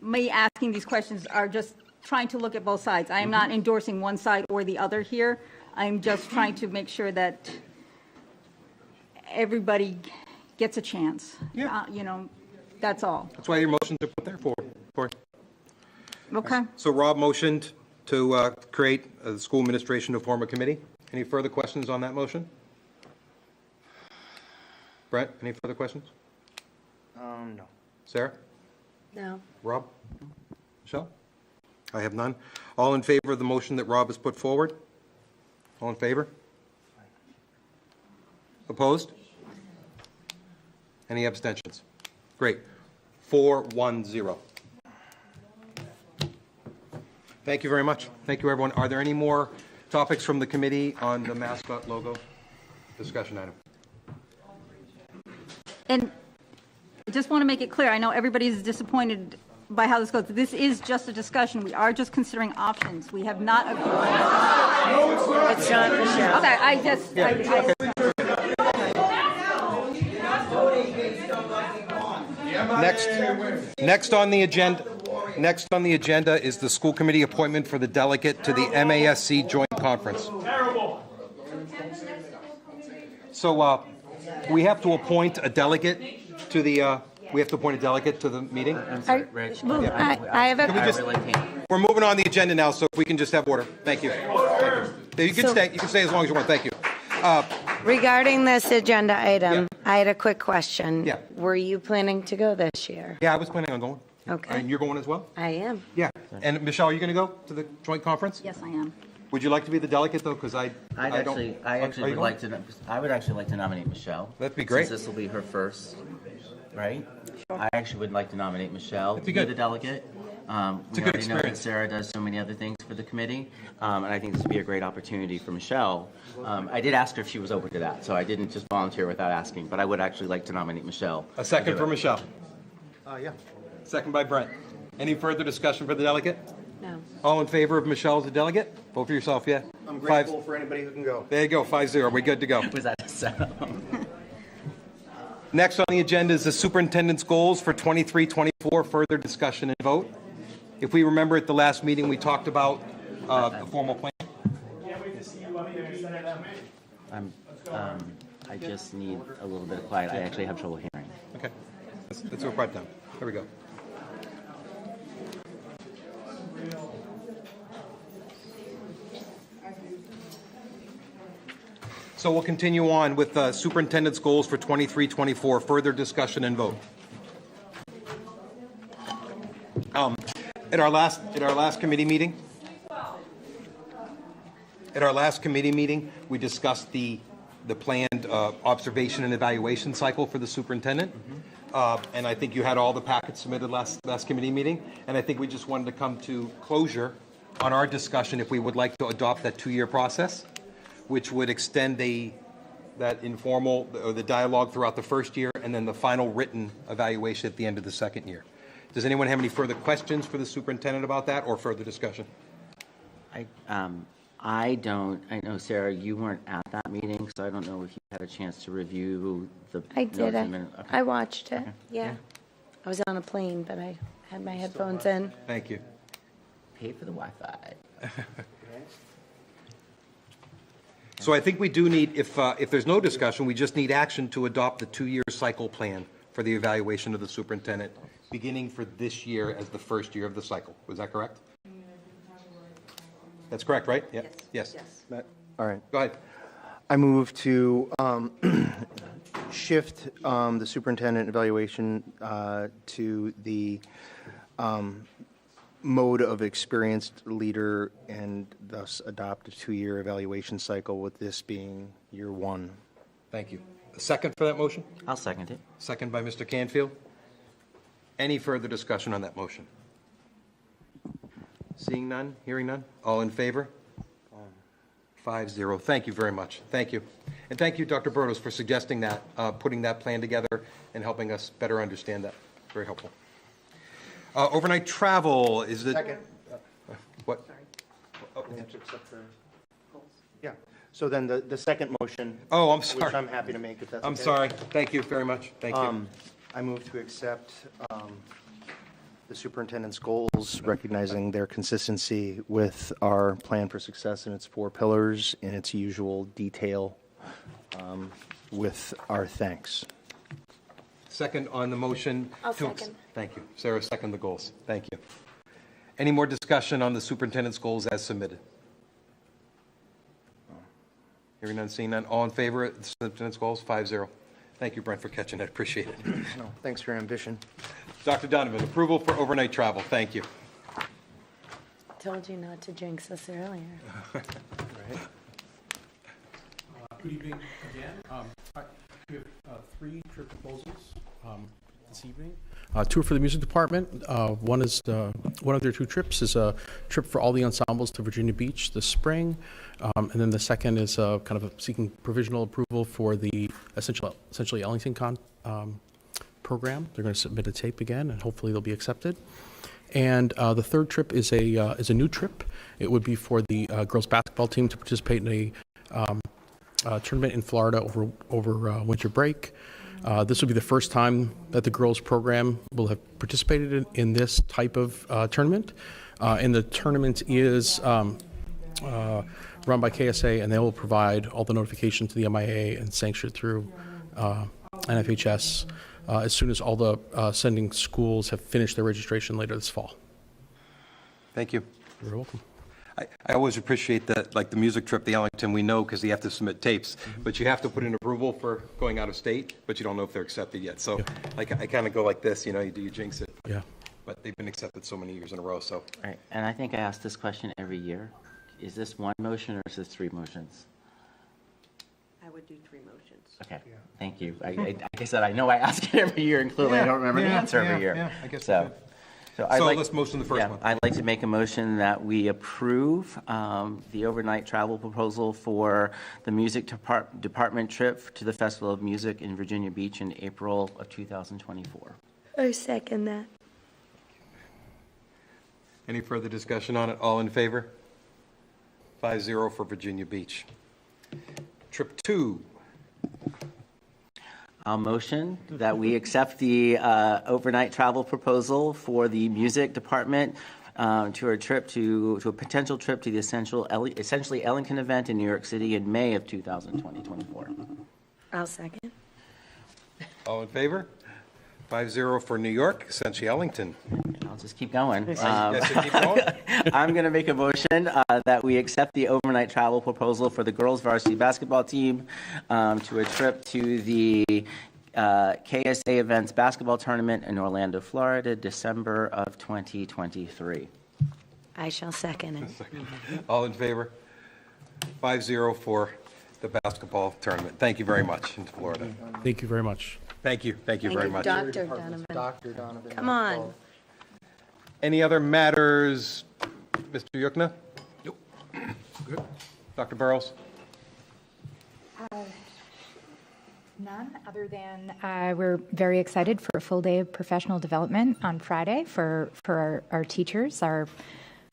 me asking these questions are just trying to look at both sides. I am not endorsing one side or the other here. I'm just trying to make sure that everybody gets a chance. Yeah. You know, that's all. That's why your motions are put there for. Okay. So Rob motioned to create the school administration to form a committee. Any further questions on that motion? Brett, any further questions? No. Sarah? No. Rob? Michelle? I have none. All in favor of the motion that Rob has put forward? All in favor? Opposed? Any abstentions? Great. 4-1-0. Thank you very much. Thank you, everyone. Are there any more topics from the committee on the Mascot logo discussion item? And I just want to make it clear, I know everybody's disappointed by how this goes. This is just a discussion. We are just considering options. We have not agreed. No, it's not. It's not, Michelle. Okay, I just, Next on the agenda is the school committee appointment for the delegate to the MASC joint conference. So we have to appoint a delegate to the meeting. I have a, We're moving on the agenda now, so if we can just have order. Thank you. You can stay. You can stay as long as you want. Thank you. regarding this agenda item, Yeah. I had a quick question. Yeah. Were you planning to go this year? Yeah, I was planning on going. Okay. And you're going as well? I am. Yeah. And Michelle, are you going to go to the joint conference? yes, I am. Would you like to be the delegate though? Because I I don't. actually Are you would like to, I would actually like to nominate Michelle. That'd be great. Since this will be her first, right? I actually would like to nominate Michelle to be be good. the delegate. It's a We good already know that experience. Sarah does so many other things for the committee, and I think this would be a great opportunity for Michelle. I did ask her if she was open to that, so I didn't just volunteer without asking, but I would actually like to nominate Michelle. A second for Michelle. Yeah. Second by Brent. Any further discussion for the delegate? No. All in favor of Michelle as a delegate? Vote for yourself, yeah? I'm grateful for anybody who can go. There you go, 5-0. We're good to go. Was that a setup? Next on the agenda is the superintendent's goals for 23-24, further discussion and vote. If we remember at the last meeting, we talked about the formal plan. I just need a little bit of quiet. I actually have trouble hearing. Okay, let's go right down. Here we go. So we'll continue on with superintendent's goals for 23-24, further discussion and vote. At our last committee meeting, we discussed the planned observation and evaluation cycle for the superintendent. And I think you had all the packets submitted last committee meeting. And I think we just wanted to come to closure on our discussion if we would like to adopt that 2-year process, which would extend that informal, or the dialogue throughout the first year, and then the final written evaluation at the end of the second year. Does anyone have any further questions for the superintendent about that, or further discussion? I don't. I know, Sarah, you weren't at that meeting, so I don't know if you had a chance to review the. I did. notes and minutes. Okay. I watched it. Yeah. I was on a plane, but I had my headphones in. Thank you. Pay for the Wi-Fi. So I think we do need, if there's no discussion, we just need action to adopt the 2-year cycle plan for the evaluation of the superintendent, beginning for this year as the first year of the cycle. Was that correct? That's correct, right? Yeah. Yes. All right. Go ahead. I move to shift the superintendent evaluation to the mode of experienced leader, and thus adopt a 2-year evaluation cycle, with this being year 1. Thank you. A second for that motion? I'll second it. Second by Mr. Canfield. Any further discussion on that motion? Seeing none, hearing none, all in favor? 5-0. Thank you very much. Thank you. And thank you, Dr. Burdos, for suggesting that, putting that plan together and helping us better understand that. Very helpful. Overnight travel, is it? Second. What? We have to accept the Yeah. So then the second motion. Oh, I'm Which sorry. I'm happy to make, if that's okay. I'm sorry. Thank you very much. Thank you. I move to accept the superintendent's goals, recognizing their consistency with our plan for success and its 4 pillars in its usual detail, with our thanks. Second on the motion. I'll to- second. Thank you. Sarah, second the goals. Thank you. Any more discussion on the superintendent's goals as submitted? Hearing none, seeing none. All in favor of the superintendent's goals? 5-0. Thank you, Brent, for catching that. Appreciate it. No, thanks for your ambition. Dr. Donovan, approval for overnight travel. Thank you. Told you not to jinx us earlier. Good evening again. We have 3 trip proposals this evening. 2 are for the music department. One of their 2 trips is a trip for all the ensembles to Virginia Beach this spring. And then the second is kind of seeking provisional approval for the essentially Ellington program. They're going to submit a tape again, and hopefully they'll be accepted. And the third trip is a new trip. It would be for the girls basketball team to participate in a tournament in Florida over winter break. This will be the first time that the girls program will have participated in this type of tournament. And the tournament is run by KSA, and they will provide all the notification to the MIA and sanction through NFHS as soon as all the sending schools have finished their registration later this fall. Thank you. You're welcome. I always appreciate that, like the music trip, the Ellington, we know because you have to submit tapes, but you have to put in approval for going out of state, but you don't know if they're accepted yet. So I kind of go like this, you jinx it. Yeah. But they've been accepted so many years in a row, so. Right, and I think I ask this question every year. Is this 1 motion or is this 3 motions? I would do 3 motions. Okay, thank you. Like I said, I know I ask it every year, and clearly I don't remember the answer every year. Yeah, I guess So, so I'd like- let's motion the first yeah, one. I'd like to make a motion that we approve the overnight travel proposal for the music department trip to the Festival of Music in Virginia Beach in April of 2024. I second that. Any further discussion on it? All in favor? 5-0 for Virginia Beach. Trip 2. I'll motion that we accept the overnight travel proposal for the music department to a potential trip to the essentially Ellington event in New York City in May of 2024. I'll second. All in favor? 5-0 for New York, essentially Ellington. I'll just keep going. Yes, keep going. I'm going to make a motion that we accept the overnight travel proposal for the girls varsity basketball team to a trip to the KSA Events basketball tournament in Orlando, Florida, December of 2023. I shall second it. All in favor? 5-0 for the basketball tournament. Thank you very much in Florida. Thank you very much. Thank you very much. Dr. Donovan. Dr. Donovan. Come on. Any other matters, Mr. Yukna? Nope. Good. Dr. Burrows? None, other than we're very excited for a full day of professional development on Friday for our teachers. Our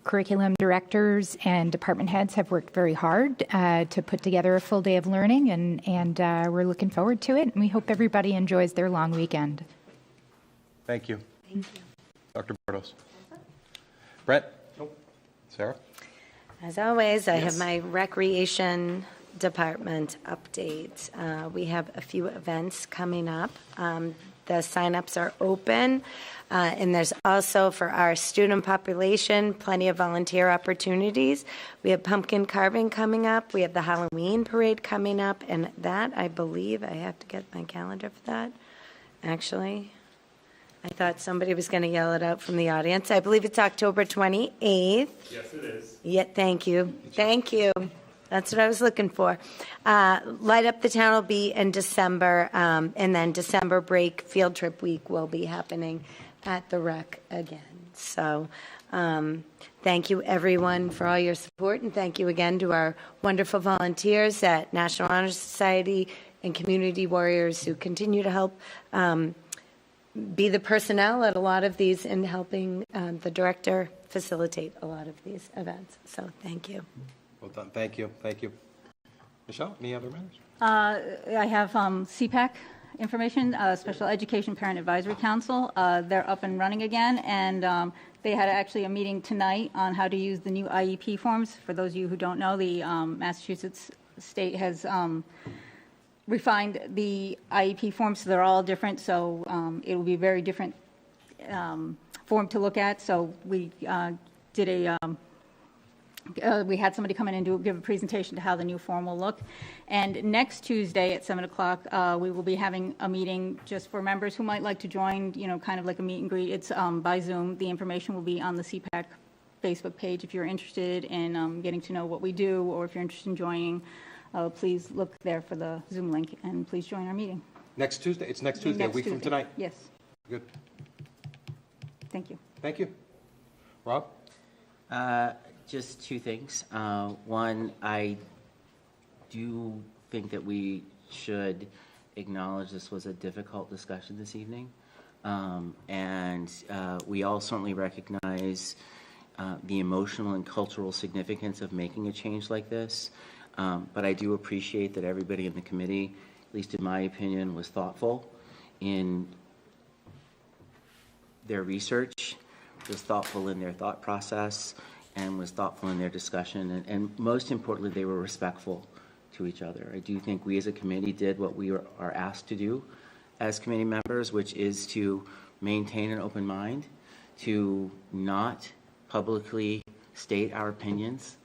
curriculum directors and department heads have worked very hard to put together a full day of learning, and we're looking forward to it. And we hope everybody enjoys their long weekend. Thank you. Thank you. Dr. Burrows? Brett? Nope. Sarah? As always, I have my recreation department update. We have a few events coming up. The signups are open, and there's also for our student population plenty of volunteer opportunities. We have pumpkin carving coming up. We have the Halloween parade coming up, and that, I believe, I have to get my calendar for that, actually. I thought somebody was going to yell it out from the audience. I believe it's October 28th. Yes, it is. Yeah, thank you. Thank you. That's what I was looking for. Light Up the Town will be in December, and then December break field trip week will be happening at the rec again. So thank you, everyone, for all your support, and thank you again to our wonderful volunteers at National Honor Society and Community Warriors who continue to help be the personnel at a lot of these and helping the director facilitate a lot of these events. So thank you. Well done. Thank you. Thank you. Michelle, any other matters? I have CPAC information, Special Education Parent Advisory Council. They're up and running again, and they had actually a meeting tonight on how to use the new IEP forms. For those of you who don't know, the Massachusetts state has refined the IEP forms, so they're all different, so it will be a very different form to look at. So we did we had somebody come in and give a presentation to how the new form will look. And next Tuesday at 7 o'clock, we will be having a meeting just for members who might like to join, kind of like a meet and greet. It's by Zoom. The information will be on the CPAC Facebook page. If you're interested in getting to know what we do, or if you're interested in joining, please look there for the Zoom link, and please join our meeting. Next Tuesday? It's next Tuesday, a week from tonight? Yes. Good. Thank you. Thank you. Rob? Just two things. One, I do think that we should acknowledge this was a difficult discussion this evening. And we all certainly recognize the emotional and cultural significance of making a change like this. But I do appreciate that everybody in the committee, at least in my opinion, was thoughtful in their research, was thoughtful in their thought process, and was thoughtful in their discussion, and most importantly, they were respectful to each other. I do think we as a committee did what we are asked to do as committee members, which is to maintain an open mind, to not publicly state our opinions,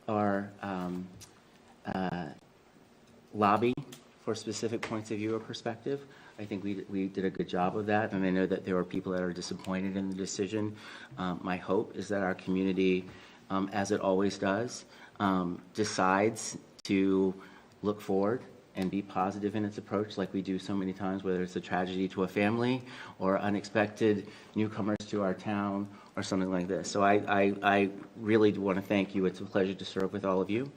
or lobby for specific points of view or perspective. I think we did a good job of that, and I know that there are people that are disappointed in the decision. My hope is that our community, as it always does, decides to look forward and be positive in its approach like we do so many times, whether it's a tragedy to a family or unexpected newcomers to our town or something like this. So I really do want to thank you. It's a pleasure to serve with all of you.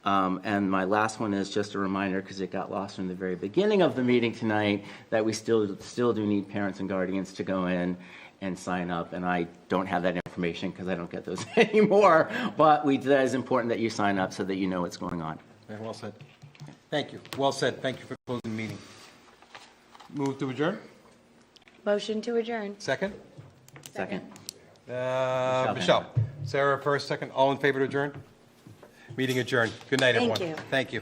And my last one is just a reminder, because it got lost in the very beginning of the meeting tonight, that we still do need parents and guardians to go in and sign up. And I don't have that information because I don't get those anymore. But that is important that you sign up so that you know what's going on. Very well said. Thank you. Well said. Thank you for closing the meeting. Move to adjourn? Motion to adjourn. Second? Second. Michelle. Sarah first, second. All in favor to adjourn? Meeting adjourned. Good night, everyone. Thank you. Thank you.